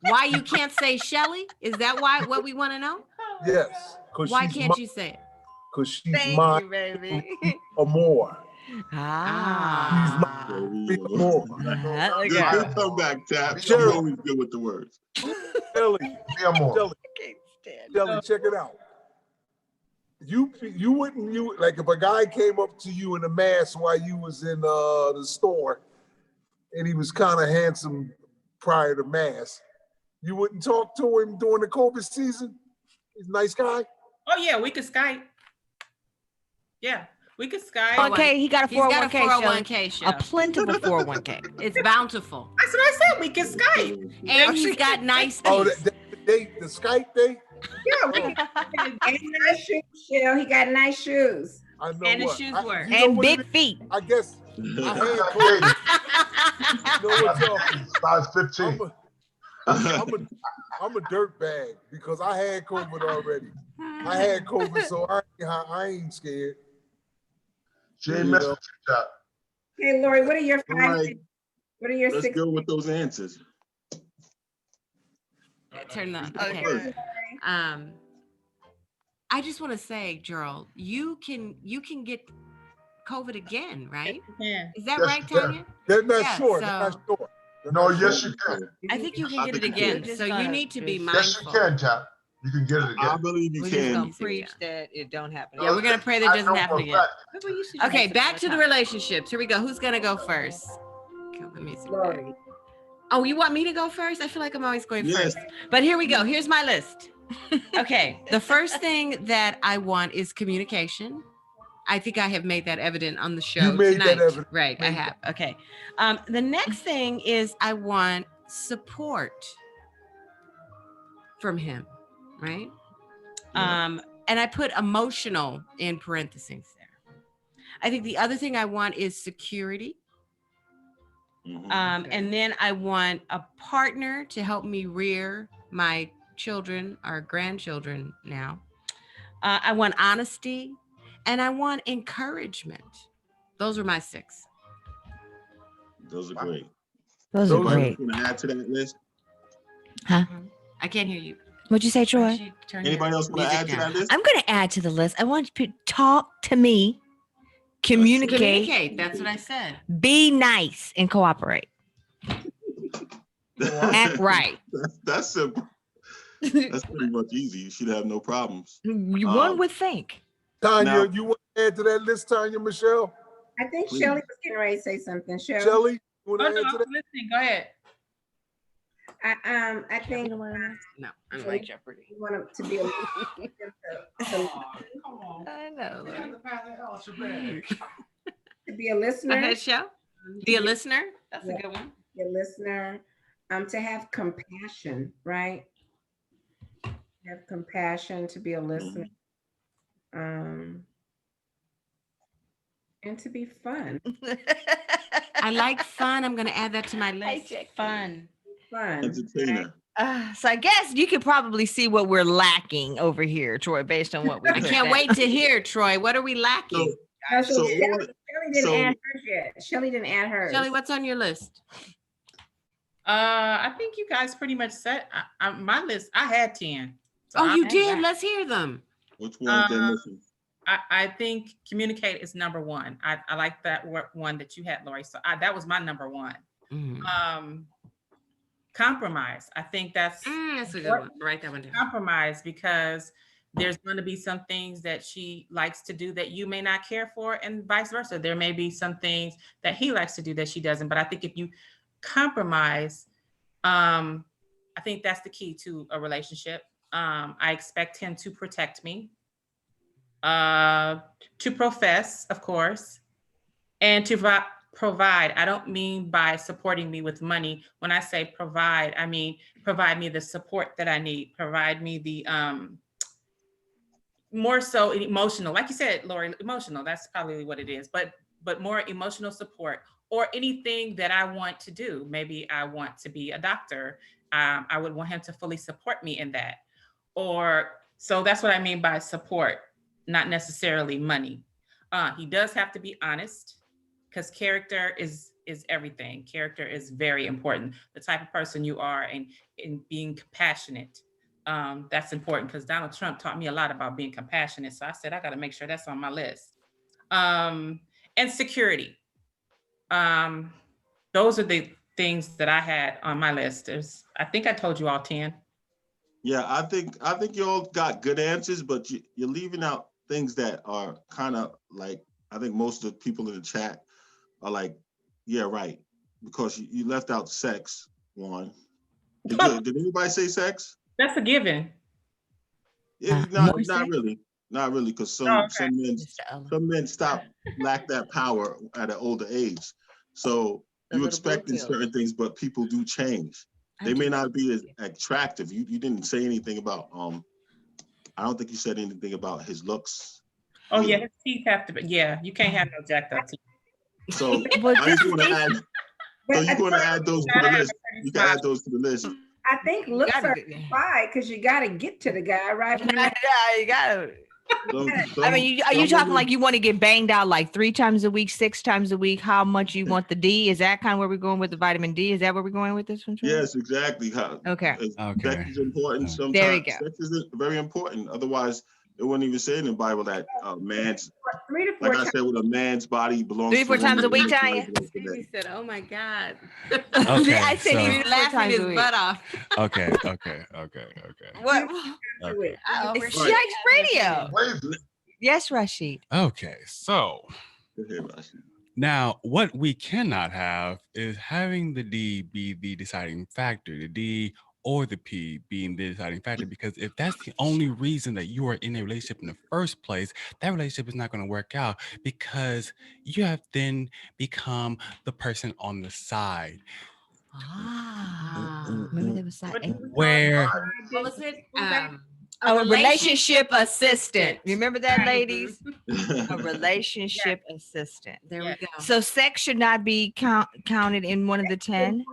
Why you can't say Shelly? Is that why? What we want to know? Yes. Why can't you say it? Because she's Thank mine you, baby. or more. Ah. She's mine more. Look Good, at good her. comeback, Tap. Me She's or more. always good with the words. Shelly, Me or more. Shelly, Can't stand it. Shelly, check it out. You wouldn't like if a guy came up to you in a mask while you was in the store and he was kind of handsome prior to mask, you wouldn't talk to him during the COVID season? He's a nice guy. Oh yeah, we could Skype. Yeah, we could Skype. Okay, he got a He's got a 401k, 401k, Shelly. A plentiful 401k. It's bountiful. That's what I said. We could Skype. And he's got nice Oh, teeth. the Skype date? Yeah, we Oh, could. And nice shoes, Shell. He got nice shoes. I know And the what. shoes I- work. you know And what big it is? feet. I guess I had Not COVID. dating. You know what, y'all? Size 15. I'm a dirt bag because I had COVID already. I had COVID, so I ain't scared. She ain't messing with you, Tap. Hey, Lori, what are your All 5? right, What are your let's 6? go with those answers. Turn on. Okay. Okay. I just want to say, Gerald, you can get COVID again, right? Yeah. Is that Yes, right, you can. Tanya? They're not Yeah, sure. They're not so- sure. They're No, not yes, sure. you can. I think you can I get it think you again. can. So you need to be Yes, you mindful. can, Tap. You can get it I again. believe you We're just gonna can. preach that it don't happen. Yeah, we're gonna pray that I doesn't know happen for a again. fact. Okay, back to the relationships. Here we go. Who's gonna go first? Kill the music. Lori. Oh, you want me to go first? I feel like I'm always going Yes. first. But here we go. Here's my list. Okay. The first thing that I want is communication. I think I have made that evident on the show You made tonight. that evident. Right, I Made have. Okay. The next thing is I want support from him, right? Yeah. And I put emotional in parentheses there. I think the other thing I want is security. Mhm. And then I want a partner to help me rear my children, our grandchildren now. I want honesty and I want encouragement. Those are my 6. Those are great. Those are Those are Anybody great. else want to add to that list? I can't hear you. What'd you say, Troy? Anybody else want to add to that list? I'm going to add to the list. I want you to talk to me, communicate, That's what I said. be nice, and cooperate. Act right. That's simple. That's pretty much easy. You should have no problems. One would think. Tanya, Now- you want to add to that list, Tanya, Michelle? I think Please. Shelly was getting ready to say something. Shelly. Shelly, you want Oh, to no, add to I'm that? listening. Go ahead. I think No, I don't like Jeopardy. you want him to be a I know. to be a Go listener. ahead, show. Be a listener. That's a Yeah. good one. Be a listener. To have compassion, right? Have compassion, to be a listener. And to be fun. I like fun. I'm going to add that to my list. Jackie. Fun. Fun. Entertainer. So I guess you could probably see what we're lacking over here, Troy, based on what we I can't wait to hear, Troy. What are we lacking? So Shelly didn't so- add hers yet. Shelly didn't add hers. Shelly, what's on your list? I think you guys pretty much said my list. I had 10. So Oh, you I'm- did? Let's hear them. which one's they missing? I think communicate is number 1. I like that one that you had, Lori. So that was my number 1. Mhm. Compromise. I think that's That's a good one. Write that one down. compromise because there's going to be some things that she likes to do that you may not care for, and vice versa. There may be some things that he likes to do that she doesn't. But I think if you compromise, I think that's the key to a relationship. I expect him to protect me, to profess, of course, and to provide. I don't mean by supporting me with money. When I say provide, I mean provide me the support that I need, provide me the more so emotional, like you said, Lori, emotional, that's probably what it is, but more emotional support, or anything that I want to do. Maybe I want to be a doctor. I would want him to fully support me in that. So that's what I mean by support, not necessarily money. He does have to be honest, because character is is everything. Character is very important. The type of person you are, and being compassionate. That's important, because Donald Trump taught me a lot about being compassionate. So I said, I got to make sure that's on my list. And security. Those are the things that I had on my list. I think I told you all 10. Yeah, I think you all got good answers, but you're leaving out things that are kind of like, I think most of the people in the chat are like, yeah, right, because you left out sex. One, did anybody say sex? That's a given. Yeah, not really, because some men lack that power at an older age. So you expecting certain things, but people do change. They may not be as attractive. You didn't say anything about I don't think you said anything about his looks. Oh yeah, his teeth have to be. Yeah, you can't have no jacked up teeth. So I just want to add. So you're going to add those to the list. You can add those to the list. I think looks are fine, because you got to get to the guy, right? You got to. I mean, are you talking like you want to get banged out like 3 times a week, 6 times a week? How much you want the D? Is that kind of where we're going with the vitamin D? Is that where we're going with this one? Yes, exactly. Okay. Sex is important. Sometimes there we go. Sex is very important. Otherwise, it wouldn't even say in the Bible that man's, 3 to 4 like I said, with a man's body belongs 3 to 4 times a week, Tanya. He said, "Oh my God." Okay, I said he was laughing his butt off. Okay. What? Okay. It's Yikes Radio. Yes, Rashid. Okay, so now what we cannot have is having the D be the deciding factor, the D or the P being the deciding factor, because if that's the only reason that you are in a relationship in the first place, that relationship is not going to work out, because you have then become the person on the side. Remember there was side. What was it? A relationship assistant. Remember that, ladies? A relationship assistant. There we go. So sex should not be counted in one of the 10.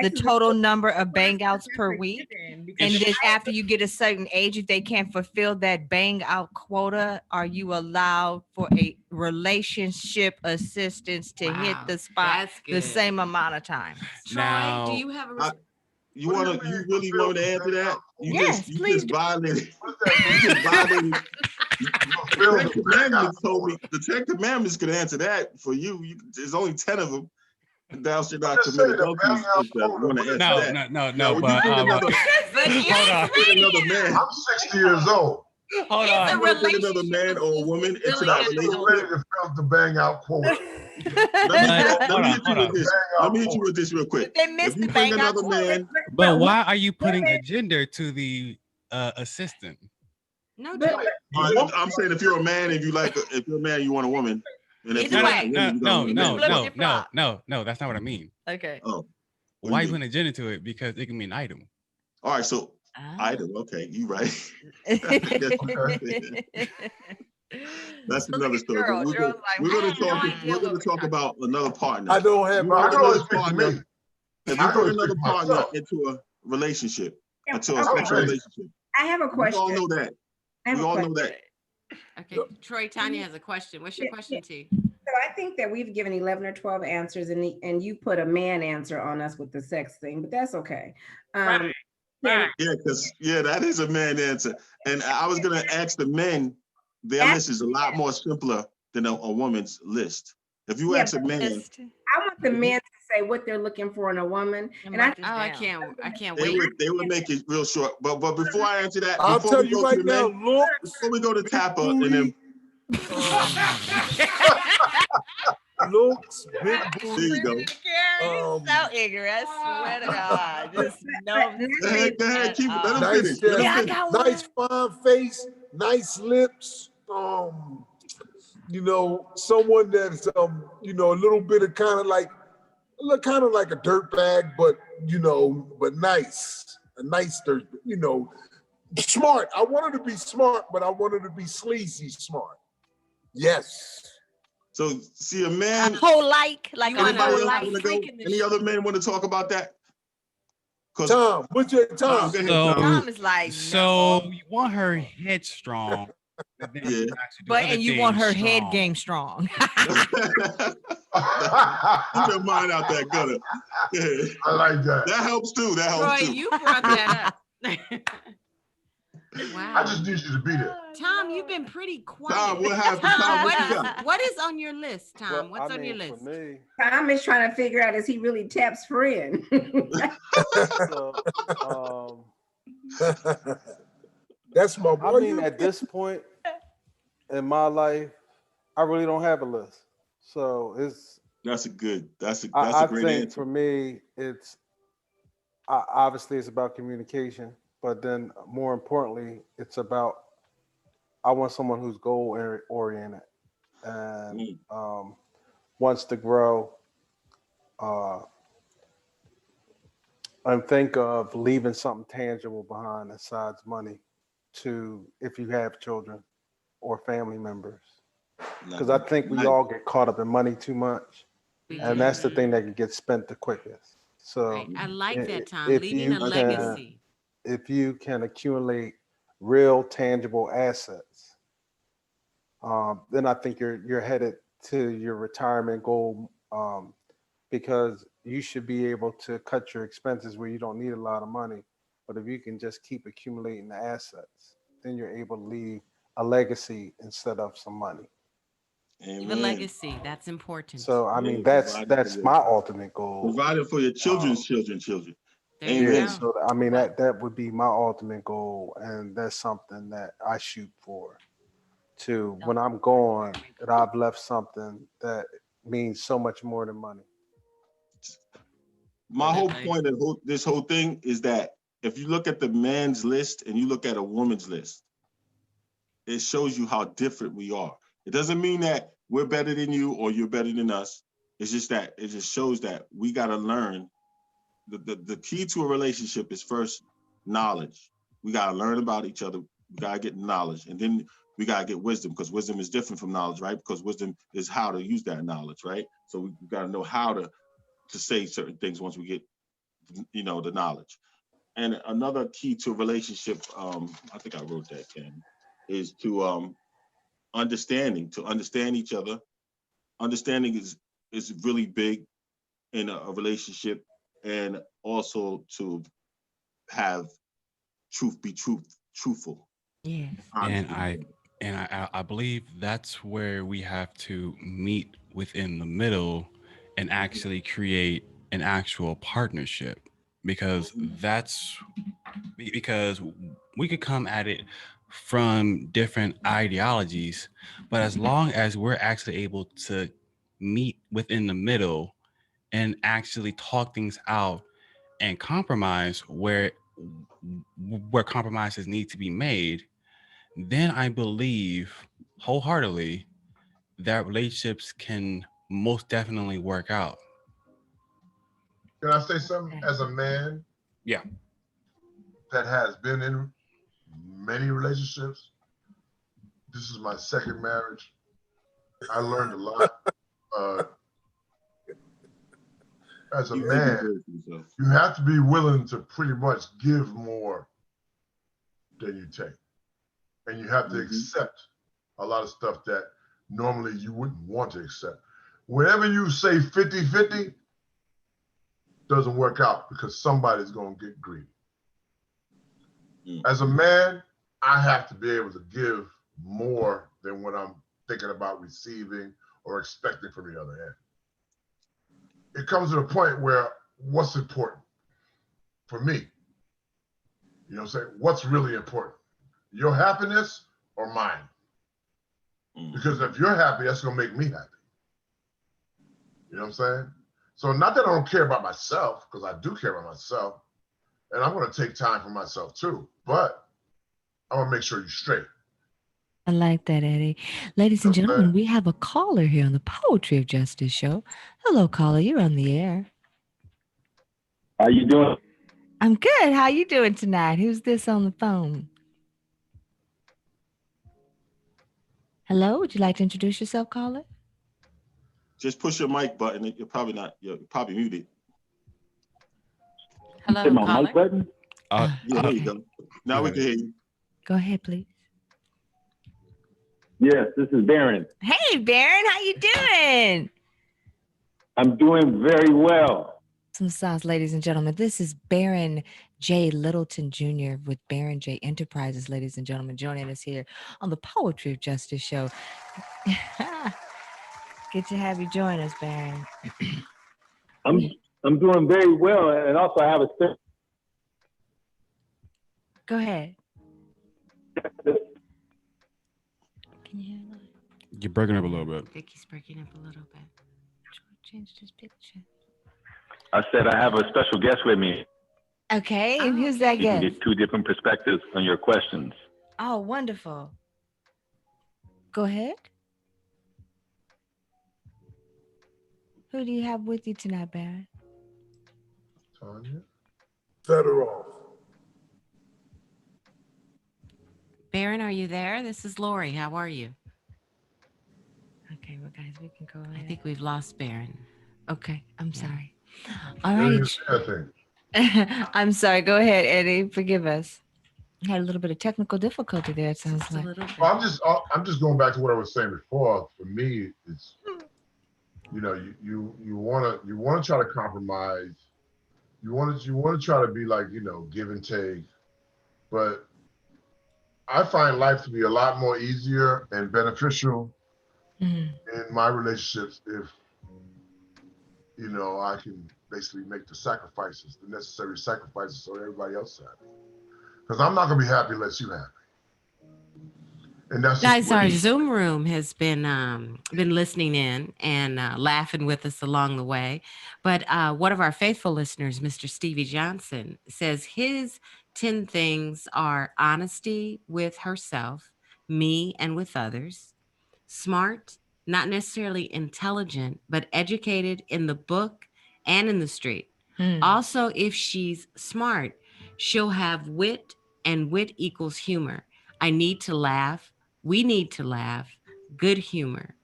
The total number of bang outs per week. And then after you get a certain age, if they can't fulfill that bang out quota, are you allowed for a relationship assistance to hit the spot the same amount of time? Now, Troy, do you have a you really want to answer that? Yes, please. Just violated. The Ten Commandments told me. The 10 Commandments could answer that for you. There's only 10 of them. Thou should not commit adultery. No. But hold on. Another man. I'm 60 years old. Hold on. You want to bring another man or a woman into that relationship? I'm ready to fill the bang out quota. Let me hit you with this real quick. If you bring another man, but why are you putting a gender to the assistant? No, I'm saying if you're a man, if you're a man, you want a woman. And if No, that's not what I mean. Okay. Oh, why you putting a gender to it? Because it can be an item. All right, so item. Okay, you right. That's another story. We're going to talk about another partner. I don't have another partner. If you bring another partner into a relationship, into a sexual relationship, I have a question. We all know that. Okay, Troy, Tanya has a question. What's your question, T? So I think that we've given 11 or 12 answers, and you put a man answer on us with the sex thing, but that's okay. Right. Yeah, because that is a man answer. And I was gonna ask the men, their list is a lot more simpler than a woman's list. If you ask a man, I want the men to say what they're looking for in a woman. And I can't wait. wait. They would make it real short. But before I answer that, I'll tell you right now, before we go to Tapper and then looks, big booty. There you go. So ignorant. I swear to God. Just no. Go ahead, keep it. Let him finish. Nice, nice fine face, nice lips. Someone that's a little bit of kind of like a dirtbag, but but nice. A nice dirt, smart. I want her to be smart, but I want her to be sleazy smart. Yes. So see a man. A whole like any other men want to talk about that? Tom, what's your Tom? Tom is like, so you want her headstrong, Yeah. But and you want her head game strong. Keep your mind out that gutter. Yeah. I like that. That helps too. That helps Troy, too. you brought that up. Wow. I just need you to be there. Tom, you've been pretty quiet. Tom, what happened? Tom, what you got? What is on your list, Tom? Well, What's on your list? For me, Tom is trying to figure out, is he really Tap's friend? so, That's my boy. I mean, at this point in my life, I really don't have a list. So That's a great I think answer. for me, obviously it's about communication, but then more importantly, it's about, I want someone who's goal oriented and wants to grow, and think of leaving something tangible behind besides money to, if you have children or family members. Because I think we all get caught up in money too much. And that's the thing that can get spent the quickest. So right. I like that, Tom. if Leaving a legacy. If you can accumulate real tangible assets, then I think you're headed to your retirement goal, because you should be able to cut your expenses where you don't need a lot of money. But if you can just keep accumulating the assets, then you're able to leave a legacy instead of some money. Leave a legacy. That's important. So I mean, that's my ultimate goal. Provided for your children's children. Amen. So I mean, that would be my ultimate goal, and that's something that I shoot for. To when I'm gone, that I've left something that means so much more than money. My whole point of this whole thing is that if you look at the man's list and you look at a woman's list, it shows you how different we are. It doesn't mean that we're better than you or you're better than us. It's just that it just shows that we got to learn. The key to a relationship is first knowledge. We got to learn about each other. We got to get knowledge. And then we got to get wisdom, because wisdom is different from knowledge, right? Because wisdom is how to use that knowledge, right? So we got to know how to say certain things once we get, the knowledge. And another key to a relationship, I think I wrote that, Ken, is to understanding, to understand each other. Understanding is really big in a relationship, and also to have truthful. Yeah. And I believe that's where we have to meet within the middle and actually create an actual partnership, because we could come at it from different ideologies, but as long as we're actually able to meet within the middle and actually talk things out and compromise where compromises need to be made, then I believe wholeheartedly that relationships can most definitely work out. Can I say something? As a man, that has been in many relationships, this is my second marriage. I learned a lot. As a man, you have to be willing to pretty much give more than you take. And you have to accept a lot of stuff that normally you wouldn't want to accept. Whenever you say 50-50, doesn't work out, because somebody's going to get greedy. As a man, I have to be able to give more than what I'm thinking about receiving or expecting from the other end. It comes to a point where what's important for me? You know what I'm saying? What's really important? Your happiness or mine? Because if you're happy, that's going to make me happy. You know what I'm saying? So not that I don't care about myself, because I do care about myself, and I'm going to take time for myself too, but I want to make sure you're straight. I like that, Eddie. Ladies and gentlemen, we have a caller here on the Poetry of Justice show. Hello, caller. You're on the air. How you doing? I'm good. How you doing tonight? Who's this on the phone? Hello, would you like to introduce yourself, caller? Just push your mic button. You're probably muted. Hello, hit my caller. mic button? Yeah, there you go. Now we can hear you. Go ahead, please. Yes, this is Baron. Hey, Baron, how you doing? I'm doing very well. Some sauce, ladies and gentlemen. This is Baron J. Littleton Jr. with Baron J. Enterprises, ladies and gentlemen, joining us here on the Poetry of Justice show. Good to have you join us, Baron. I'm doing very well, and also I have a special. Go ahead. Can you hear that? You're breaking up a little bit. I think he's breaking up a little bit. Changed his picture. I said I have a special guest with me. Okay, and who's that You can guest? get two different perspectives on your questions. Oh, wonderful. Go ahead. Who do you have with you tonight, Baron? Tanya? Federoff. Baron, are you there? This is Lori. How are you? Okay, well, guys, we can go ahead. I think we've lost Baron. Okay, I'm sorry. All right. Anything. I'm sorry. Go ahead, Eddie. Forgive us. Had a little bit of technical difficulty there, it sounds Just like. a little bit. Well, I'm just going back to what I was saying before. For me, it's, you know, you wanna try to compromise. You want to try to be like, you know, give and take. But I find life to be a lot more easier and beneficial in my relationships if, you know, I can basically make the sacrifices, the necessary sacrifices, so everybody else is happy. Because I'm not gonna be happy unless you're happy. And that's Guys, our Zoom room has been listening in and laughing with us along the way. But one of our faithful listeners, Mr. Stevie Johnson, says his 10 things are honesty with herself, me, and with others, smart, not necessarily intelligent, but educated in the book and in the street. Also, if she's smart, she'll have wit, and wit equals humor. I need to laugh. We need to laugh. Good humor.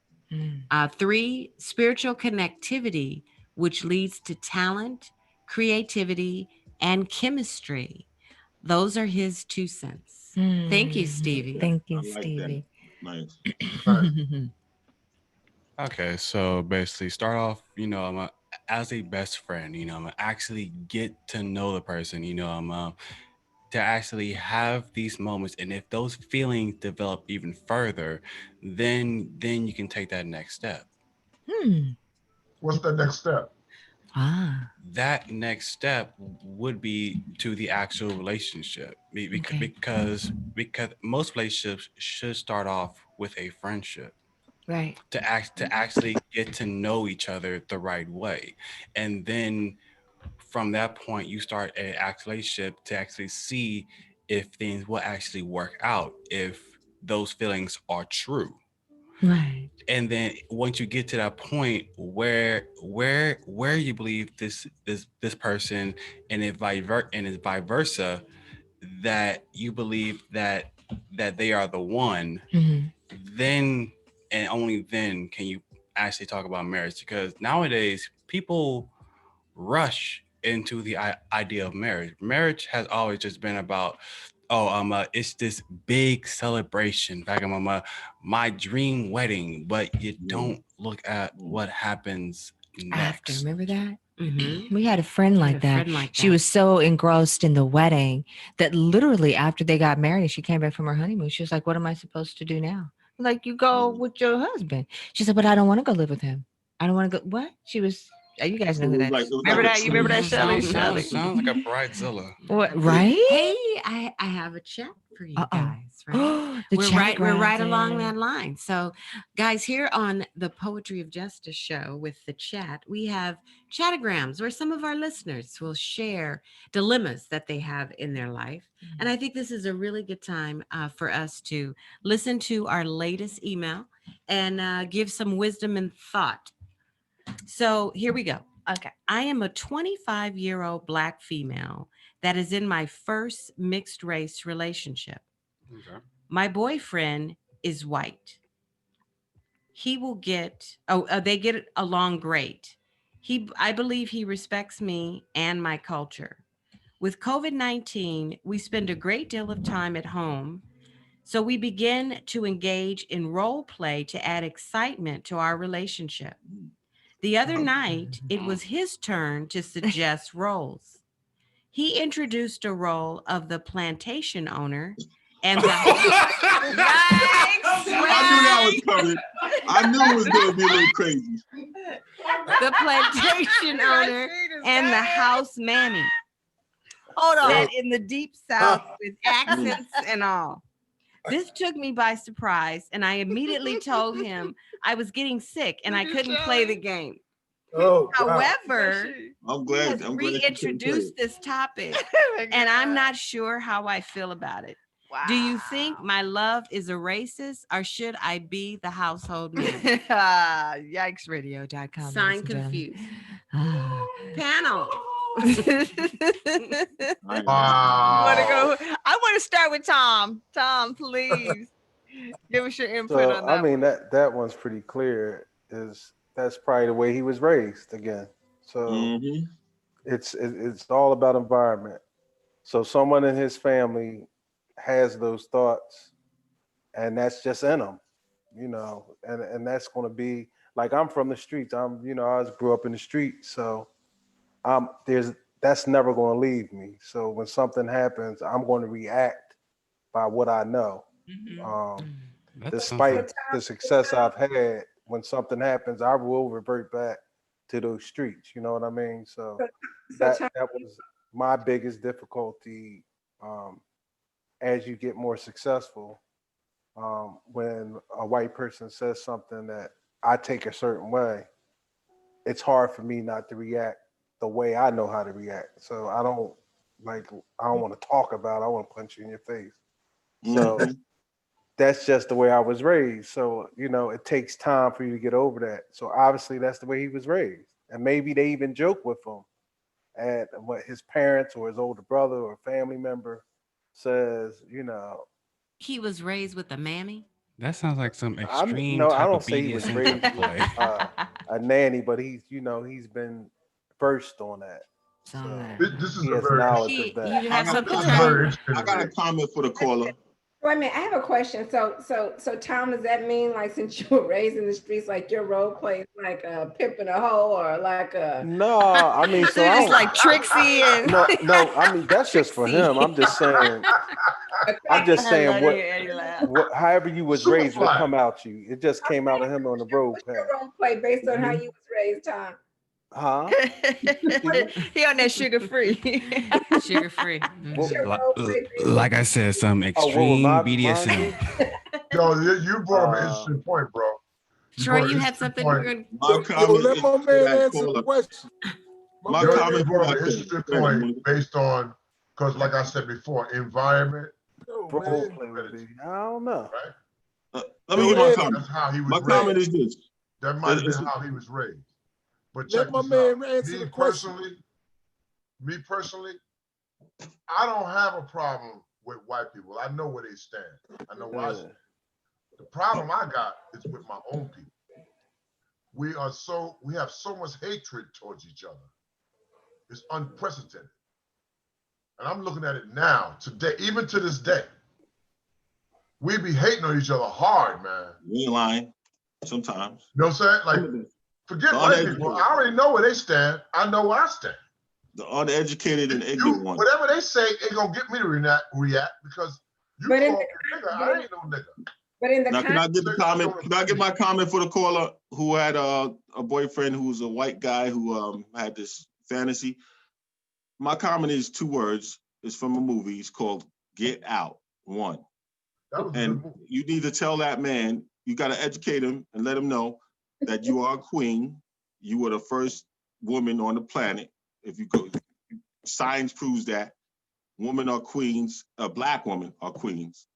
3, spiritual connectivity, which leads to talent, creativity, and chemistry. Those are his 2 cents. Thank you, Stevie. Thank you, I like Stevie. that. Nice. Okay, so basically start off, you know, as a best friend, you know, I'm actually get to know the person, you know, I'm to actually have these moments, and if those feelings develop even further, then you can take that next step. What's the next step? That next step would be to the actual relationship, because most relationships should start off with a friendship. Right. To actually get to know each other the right way, and then from that point you start an actual relationship to actually see if things will actually work out, if those feelings are true. Right. And then once you get to that point where you believe this person, and it's vice versa, that you believe that they are the one, then and only then can you actually talk about marriage. Because nowadays people rush into the idea of marriage. Marriage has always just been about, it's this big celebration, like my dream wedding, but you don't look at what happens next. After, remember that? We had a friend like that. She that. was so engrossed in the wedding that literally after they got married and she came back from her honeymoon, she was like, what am I supposed to do now? I'm like, you go with your husband. She said, but I don't want to go live with him. I don't want to go. What? She was, you guys know who that is. Remember that? You remember that, Shelly? Sounds like a bridezilla. What, right? Hey, I have a chat for you guys. Right? We're right along that line. So, guys, here on the Poetry of Justice show with the chat, we have chatograms where some of our listeners will share dilemmas that they have in their life. And I think this is a really good time for us to listen to our latest email and give some wisdom and thought. So here we go. Okay. I am a 25-year-old Black female that is in my first mixed race relationship. Okay. My boyfriend is white. He will get, they get along great. I believe he respects me and my culture. With COVID-19, we spend a great deal of time at home. So we begin to engage in role play to add excitement to our relationship. The other night, it was his turn to suggest roles. He introduced a role of the plantation owner and the I knew that was coming. I knew it was going to be a little crazy. the plantation owner and the house mammy. Hold on. Set in the deep South with accents and all. This took me by surprise, and I immediately told him I was getting sick and I couldn't play the game. Oh, However, I'm glad. he I'm glad you reintroduced this topic, and I'm not sure how I feel about it. Wow. Do you think my love is a racist, or should I be the household man? Yikesradio.com. Sign confused. Panel. Wow. I want to start with Tom. Tom, please give us your input on that. I mean, that one's pretty clear. That's probably the way he was raised again. So it's all about environment. So someone in his family has those thoughts, and that's just in them, and that's going to be like, I'm from the streets. I grew up in the streets, so that's never going to leave me. So when something happens, I'm going to react by what I know. Despite the success I've had, when something happens, I will revert back to those streets. You know what I mean? So that was my biggest difficulty as you get more successful. When a white person says something that I take a certain way, it's hard for me not to react the way I know how to react. So I don't want to talk about it. I want to punch you in your face. So that's just the way I was raised. So, it takes time for you to get over that. So obviously that's the way he was raised. And maybe they even joke with him at what his parents or his older brother or family member says, He was raised with a mammy? That sounds like some extreme I type don't of say he was BDSM raised with play. a nanny, but he's been versed on that. So this is he a has very knowledge of that. You have something to I got a comment for the caller. Wait a minute, I have a question. So Tom, does that mean, like, since you were raised in the streets, like your role play is like a pimp in a hoe, or like a? No, I mean, so They're just like Trixie and no. I mean, that's just for him. I'm just saying. What, however you was raised will come out you. It just came out of him on the road path. Your role play based on how you was raised, Tom. Huh? He on that sugar free. Sugar free. Like I said, some extreme BDSM. Yo, you brought up an interesting point, bro. Troy, you had something you were going to... Let my man answer the question. My comment brought up an interesting point based on, because like I said before, environment. I don't know. Right? Let me get my comment. That's how he was my comment is this. That might have been how he was raised. But let my man answer the question. Me personally, I don't have a problem with white people. I know where they stand. I know why. The problem I got is with my own people. We have so much hatred towards each other. It's unprecedented. And I'm looking at it now, today, even to this day. We be hating on each other hard, man. We ain't lying sometimes. You know what I'm saying? Like, forget white people. I already know where they stand. I know where I stand. The uneducated and ignorant ones. Whatever they say ain't gonna get me to react because you call me a nigga. I ain't no nigga. But in the now, can I get the comment? Can I get my comment for the caller who had a boyfriend who was a white guy who had this fantasy? My comment is 2 words. It's from a movie. It's called Get Out. 1. And you need to tell that man, you got to educate him and let him know that you are a queen. You were the first woman on the planet. If you go, science proves that women are queens, a black woman are queens.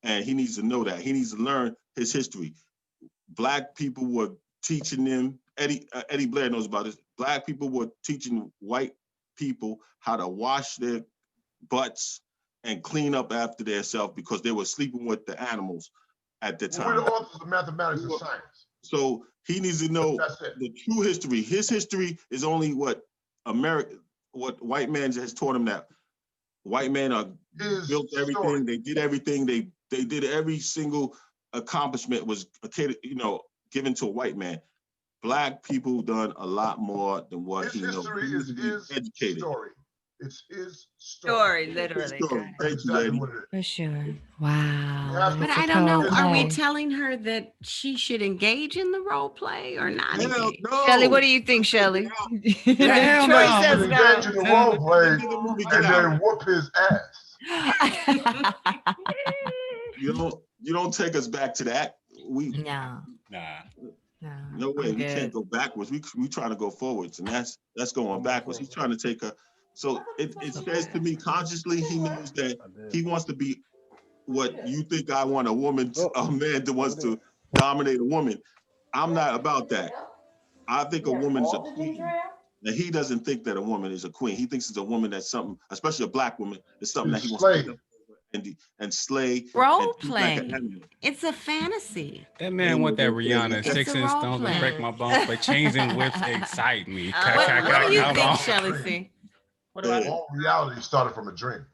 And he needs to know that. He needs to learn his history. Black people were teaching them, Eddie Blair knows about this. Black people were teaching white people how to wash their butts and clean up after themselves because they were sleeping with the animals at the time. We're the authors of mathematics and science. So he needs to know the true history. His history is only what white man has taught him that White men built everything. They did everything. They did every single accomplishment was, given to a white man. Black people done a lot more than what he knows. He needs to be educated. Story. It's his story. Literally. Thank you, lady. For sure. Wow. But I don't know. Are we telling her that she should engage in the role play or not? No. Shelly, what do you think, Shelly? Troy says engage in the role play and then whoop his ass. You don't take us back to that. No way. We can't go backwards. We trying to go forwards, and that's going backwards. He's trying to take her. So it says to me, consciously, he knows that he wants to be what you think I want a man that wants to dominate a woman. I'm not about that. I think a woman's a queen. Now, he doesn't think that a woman is a queen. He thinks it's a woman that's something, especially a black woman, is something that he wants to and slay. Role play. It's a fantasy. That man want that Rihanna 6 inch stones and break my bones, but chains and whips excite me. What do you think, Shelly C? All reality started from a dream.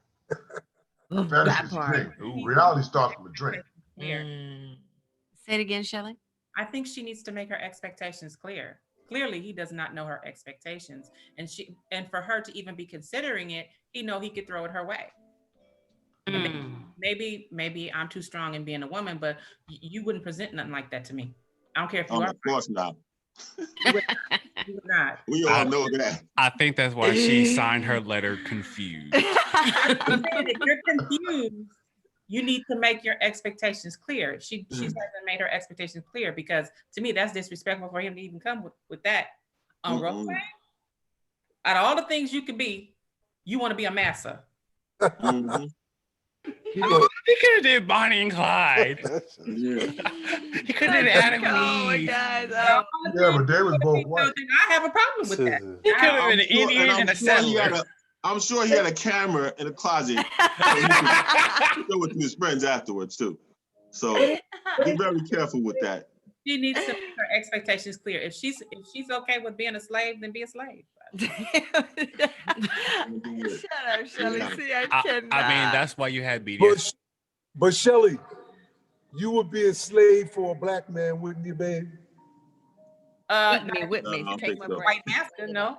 Fantasy's a dream. Reality starts from a dream. Say it again, Shelly. I think she needs to make her expectations clear. Clearly, he does not know her expectations, and for her to even be considering it, he could throw it her way. Maybe I'm too strong in being a woman, but you wouldn't present nothing like that to me. I don't care if you are. Of course not. You would not. We all know that. I think that's why she signed her letter confused. If you're confused, you need to make your expectations clear. She hasn't made her expectations clear, because to me that's disrespectful for him to even come with that on role play. Out of all the things you could be, you want to be a massa. He could have did Bonnie and Clyde. He could have did Adam and Eve. Yeah, but they was both white. I have a problem with that. He could have been an Indian and a settler. I'm sure he had a camera in the closet. So he could show it to his friends afterwards too. So be very careful with that. She needs to make her expectations clear. If she's okay with being a slave, then be a slave. Shut up, Shelly. See, I cannot. I mean, that's why you had BDS. But Shelly, you would be a slave for a black man, wouldn't you, babe? With me. Take my white master, no.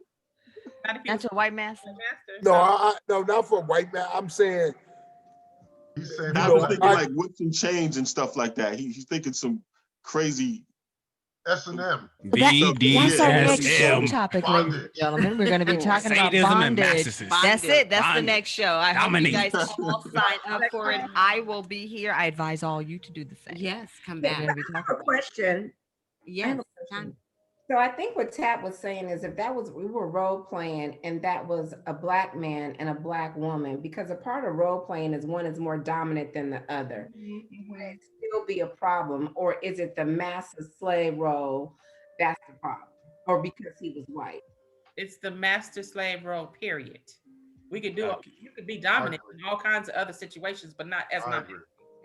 That's a white master. No, not for a white man. I'm saying. He's saying I was thinking like whips and chains and stuff like that. He's thinking some crazy S&M. That's our next show topic, ladies and gentlemen. We're going to be talking about bondage. That's it. That's the next show. I hope you guys all sign up for it. I will be here. I advise all you to do the same. Yes, come back. I have a question. Yes. So I think what Tat was saying is, if we were role playing and that was a black man and a black woman, because a part of role playing is one is more dominant than the other, would it still be a problem? Or is it the master slave role that's the problem? Or because he was white? It's the master slave role, period. We could do it. You could be dominant in all kinds of other situations, but not as my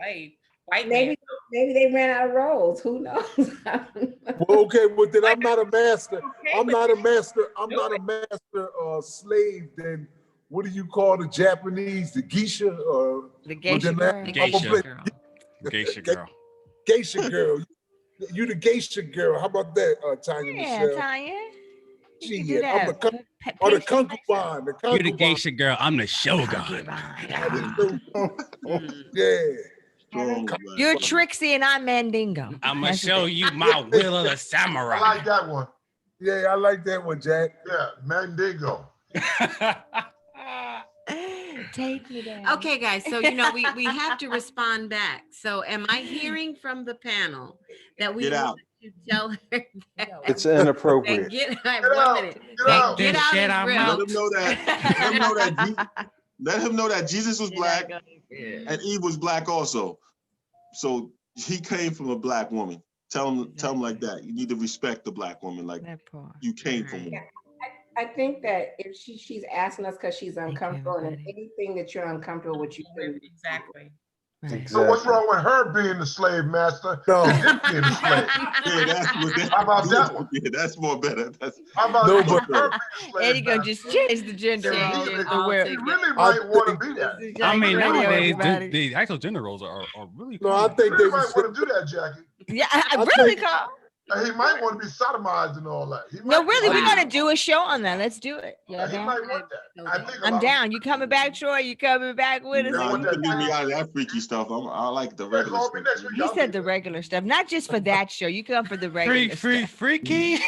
slave. Maybe they ran out of roles. Who knows? Well, okay, well then I'm not a master. I'm not a master slave. Then what do you call the Japanese? The geisha or the geisha girl? Geisha girl. Geisha girl. You the geisha girl. How about that, Tanya Michelle? Tanya. Gee, I'm the concubine. You're the geisha girl. I'm the shogun. Yeah. You're Trixie and I'm Mandingo. I'm gonna show you my will of the samurai. I like that one. Yeah, I like that one, Jack. Yeah, Mandingo. Take me down. Okay, guys. So we have to respond back. So am I hearing from the panel that we need to tell her that it's inappropriate? Get out. Let him know that. Let him know that Jesus was black and Eve was black also. So he came from a black woman. Tell him like that. You need to respect the black woman like you came from one. I think that if she's asking us because she's uncomfortable, and anything that you're uncomfortable with, you exactly. Exactly. So what's wrong with her being the slave master and him being the slave? Yeah, that's what that, How about that one? Yeah, that's more better. That's How about No, her but- being the slave Eddie gonna master? just change the gender Yeah, all he- the he world. He really might want to be that. I mean, Radio, nowadays everybody. the actual gender roles are really No, I common. think He really they might want to do that, Jackie. Yeah, I really, think- Carl. He might want to be sodomized and all that. He No, might- really, we're Wow. gonna do a show on that. Let's do it. He Y'all down? might want that. I think a I'm lot- down. You coming back, Troy? You coming back with us? Nah, want you that can leave me thing? out of that freaky stuff. I like the Yeah, regular call me stuff. next week. He I'll said be the there. regular stuff, not just for that show. You come for the regular stuff. Freaky. Yeah,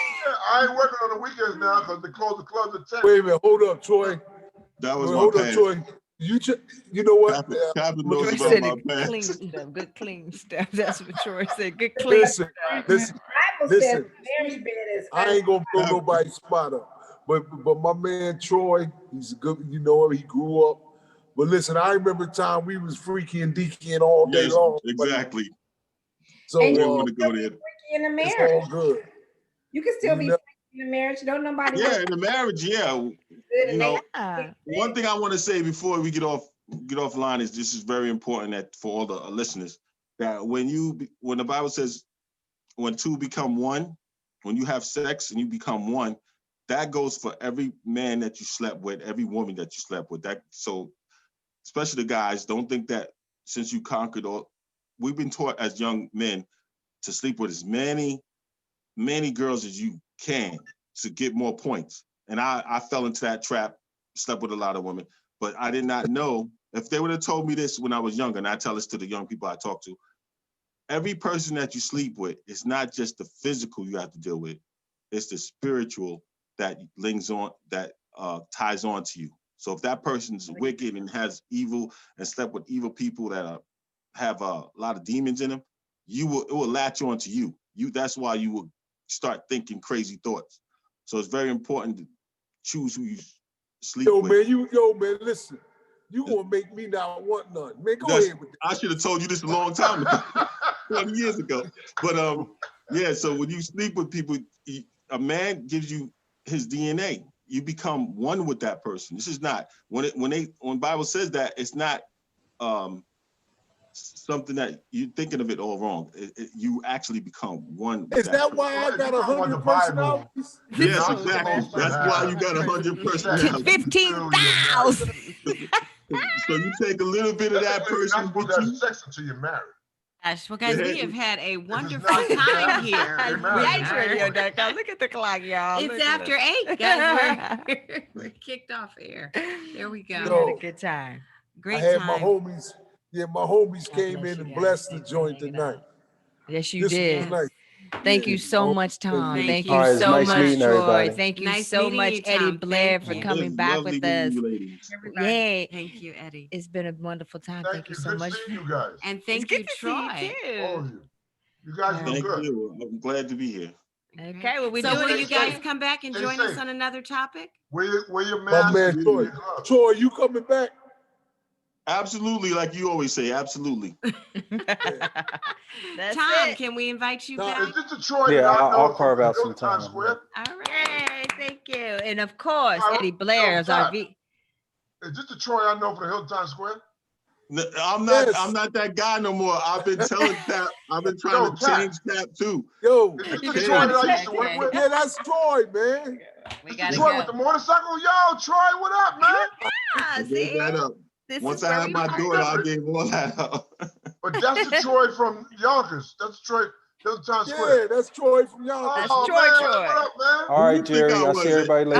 I ain't working on the weekends now because they close the clubs at 10. Wait a minute, hold up, Troy. That was Wait, my hold up, past. Troy. You know what? Captain Troy knows said about it my clean past. stuff, good clean stuff. That's what Troy said. Good clean. Listen, listen, Bible says listen. marriage bed is I ain't gonna blow nobody's spot up, but my man Troy, he's a good. You know him. He grew up. But listen, I remember the time we was freaky and deaky and all day Yes, long. exactly. So And We you don't want to go there. in a it's marriage. all good. You can still You be know- in a marriage. Don't nobody Yeah, want in the marriage, yeah. good You and know, Yeah. one thing I want to say before we get offline is this is very important that for all the listeners that when the Bible says when two become one, when you have sex and you become one, that goes for every man that you slept with, every woman that you slept with. That so, especially the guys, don't think that since you conquered all. We've been taught as young men to sleep with as many girls as you can to get more points. And I fell into that trap, slept with a lot of women, but I did not know. If they would have told me this when I was younger, and I tell this to the young people I talk to, every person that you sleep with, it's not just the physical you have to deal with, it's the spiritual that links on, that ties on to you. So if that person's wicked and has evil and slept with evil people that have a lot of demons in them, it will latch on to you. That's why you will start thinking crazy thoughts. So it's very important to choose who you sleep with. Yo, man, listen. You gonna make me not want none. Man, go ahead with that. I should have told you this a long time ago, 20 years ago. But yeah, so when you sleep with people, a man gives you his DNA. You become one with that person. This is not when Bible says that, it's not something that you're thinking of it all wrong. You actually become one. Is that why I got 100 personalities? Yes, exactly. That's why you got 100 personalities. 15,000. So you take a little bit of that person. You're not supposed to have sex until you're married. Gosh, well, guys, we have had a wonderful not- time here. JackieRay.com. Look at the clock, y'all. It's Look at after it. 8, guys. We're kicked off air. There we go. We had a good time. Great I had time. my homies God came bless in you and guys. blessed the Thanks for joint hanging tonight. out. Yes, you This was did. nice. Thank Yeah. you so much, Tom. Thank Thank you. you All right, it's so nice much, meeting Troy. everybody. Thank you Nice so meeting much, you, Eddie Tom. Blair, Thank for you. coming back Lovely with meeting us. you ladies. Yay. Thank you, Eddie. It's been a wonderful time. Thank you so Good much. seeing you guys. And It's thank good you, to see Troy. you All too. of you. You guys do Thank good. you. I'm glad to be here. Okay, well, we So doing will it you again. guys come back and Stay join us safe. on another topic? Wear your My mask. man and Troy. your gloves. Troy, you coming back? Absolutely, like you always say, absolutely. That's Tom, it. can we invite you No, back? Is this the Troy Yeah, that I know I'll carve from out some Times time. Square? All right, thank you. And of course, All right, Eddie Blair is our V. Is this the Troy I know from the Hill Times Square? I'm not that guy no more. I've been telling Cap, I've been trying to change Cap too. Yo, Is this You the been Troy trying that to I used to work change with? yeah, that's Troy, man. We This gotta the Troy go. with the motorcycle? Yo, Troy, what up, man? Ah, I gave see? that up. This Once is I where had we my are. daughter, I gave all that up. But that's the Troy from Yonkers. That's the Troy, Hill Times Yeah, Square. that's Troy from Yonkers. That's Oh, Troy, man, Troy. what up, man? All right, Who you think Jerry. I I'll was? see everybody later.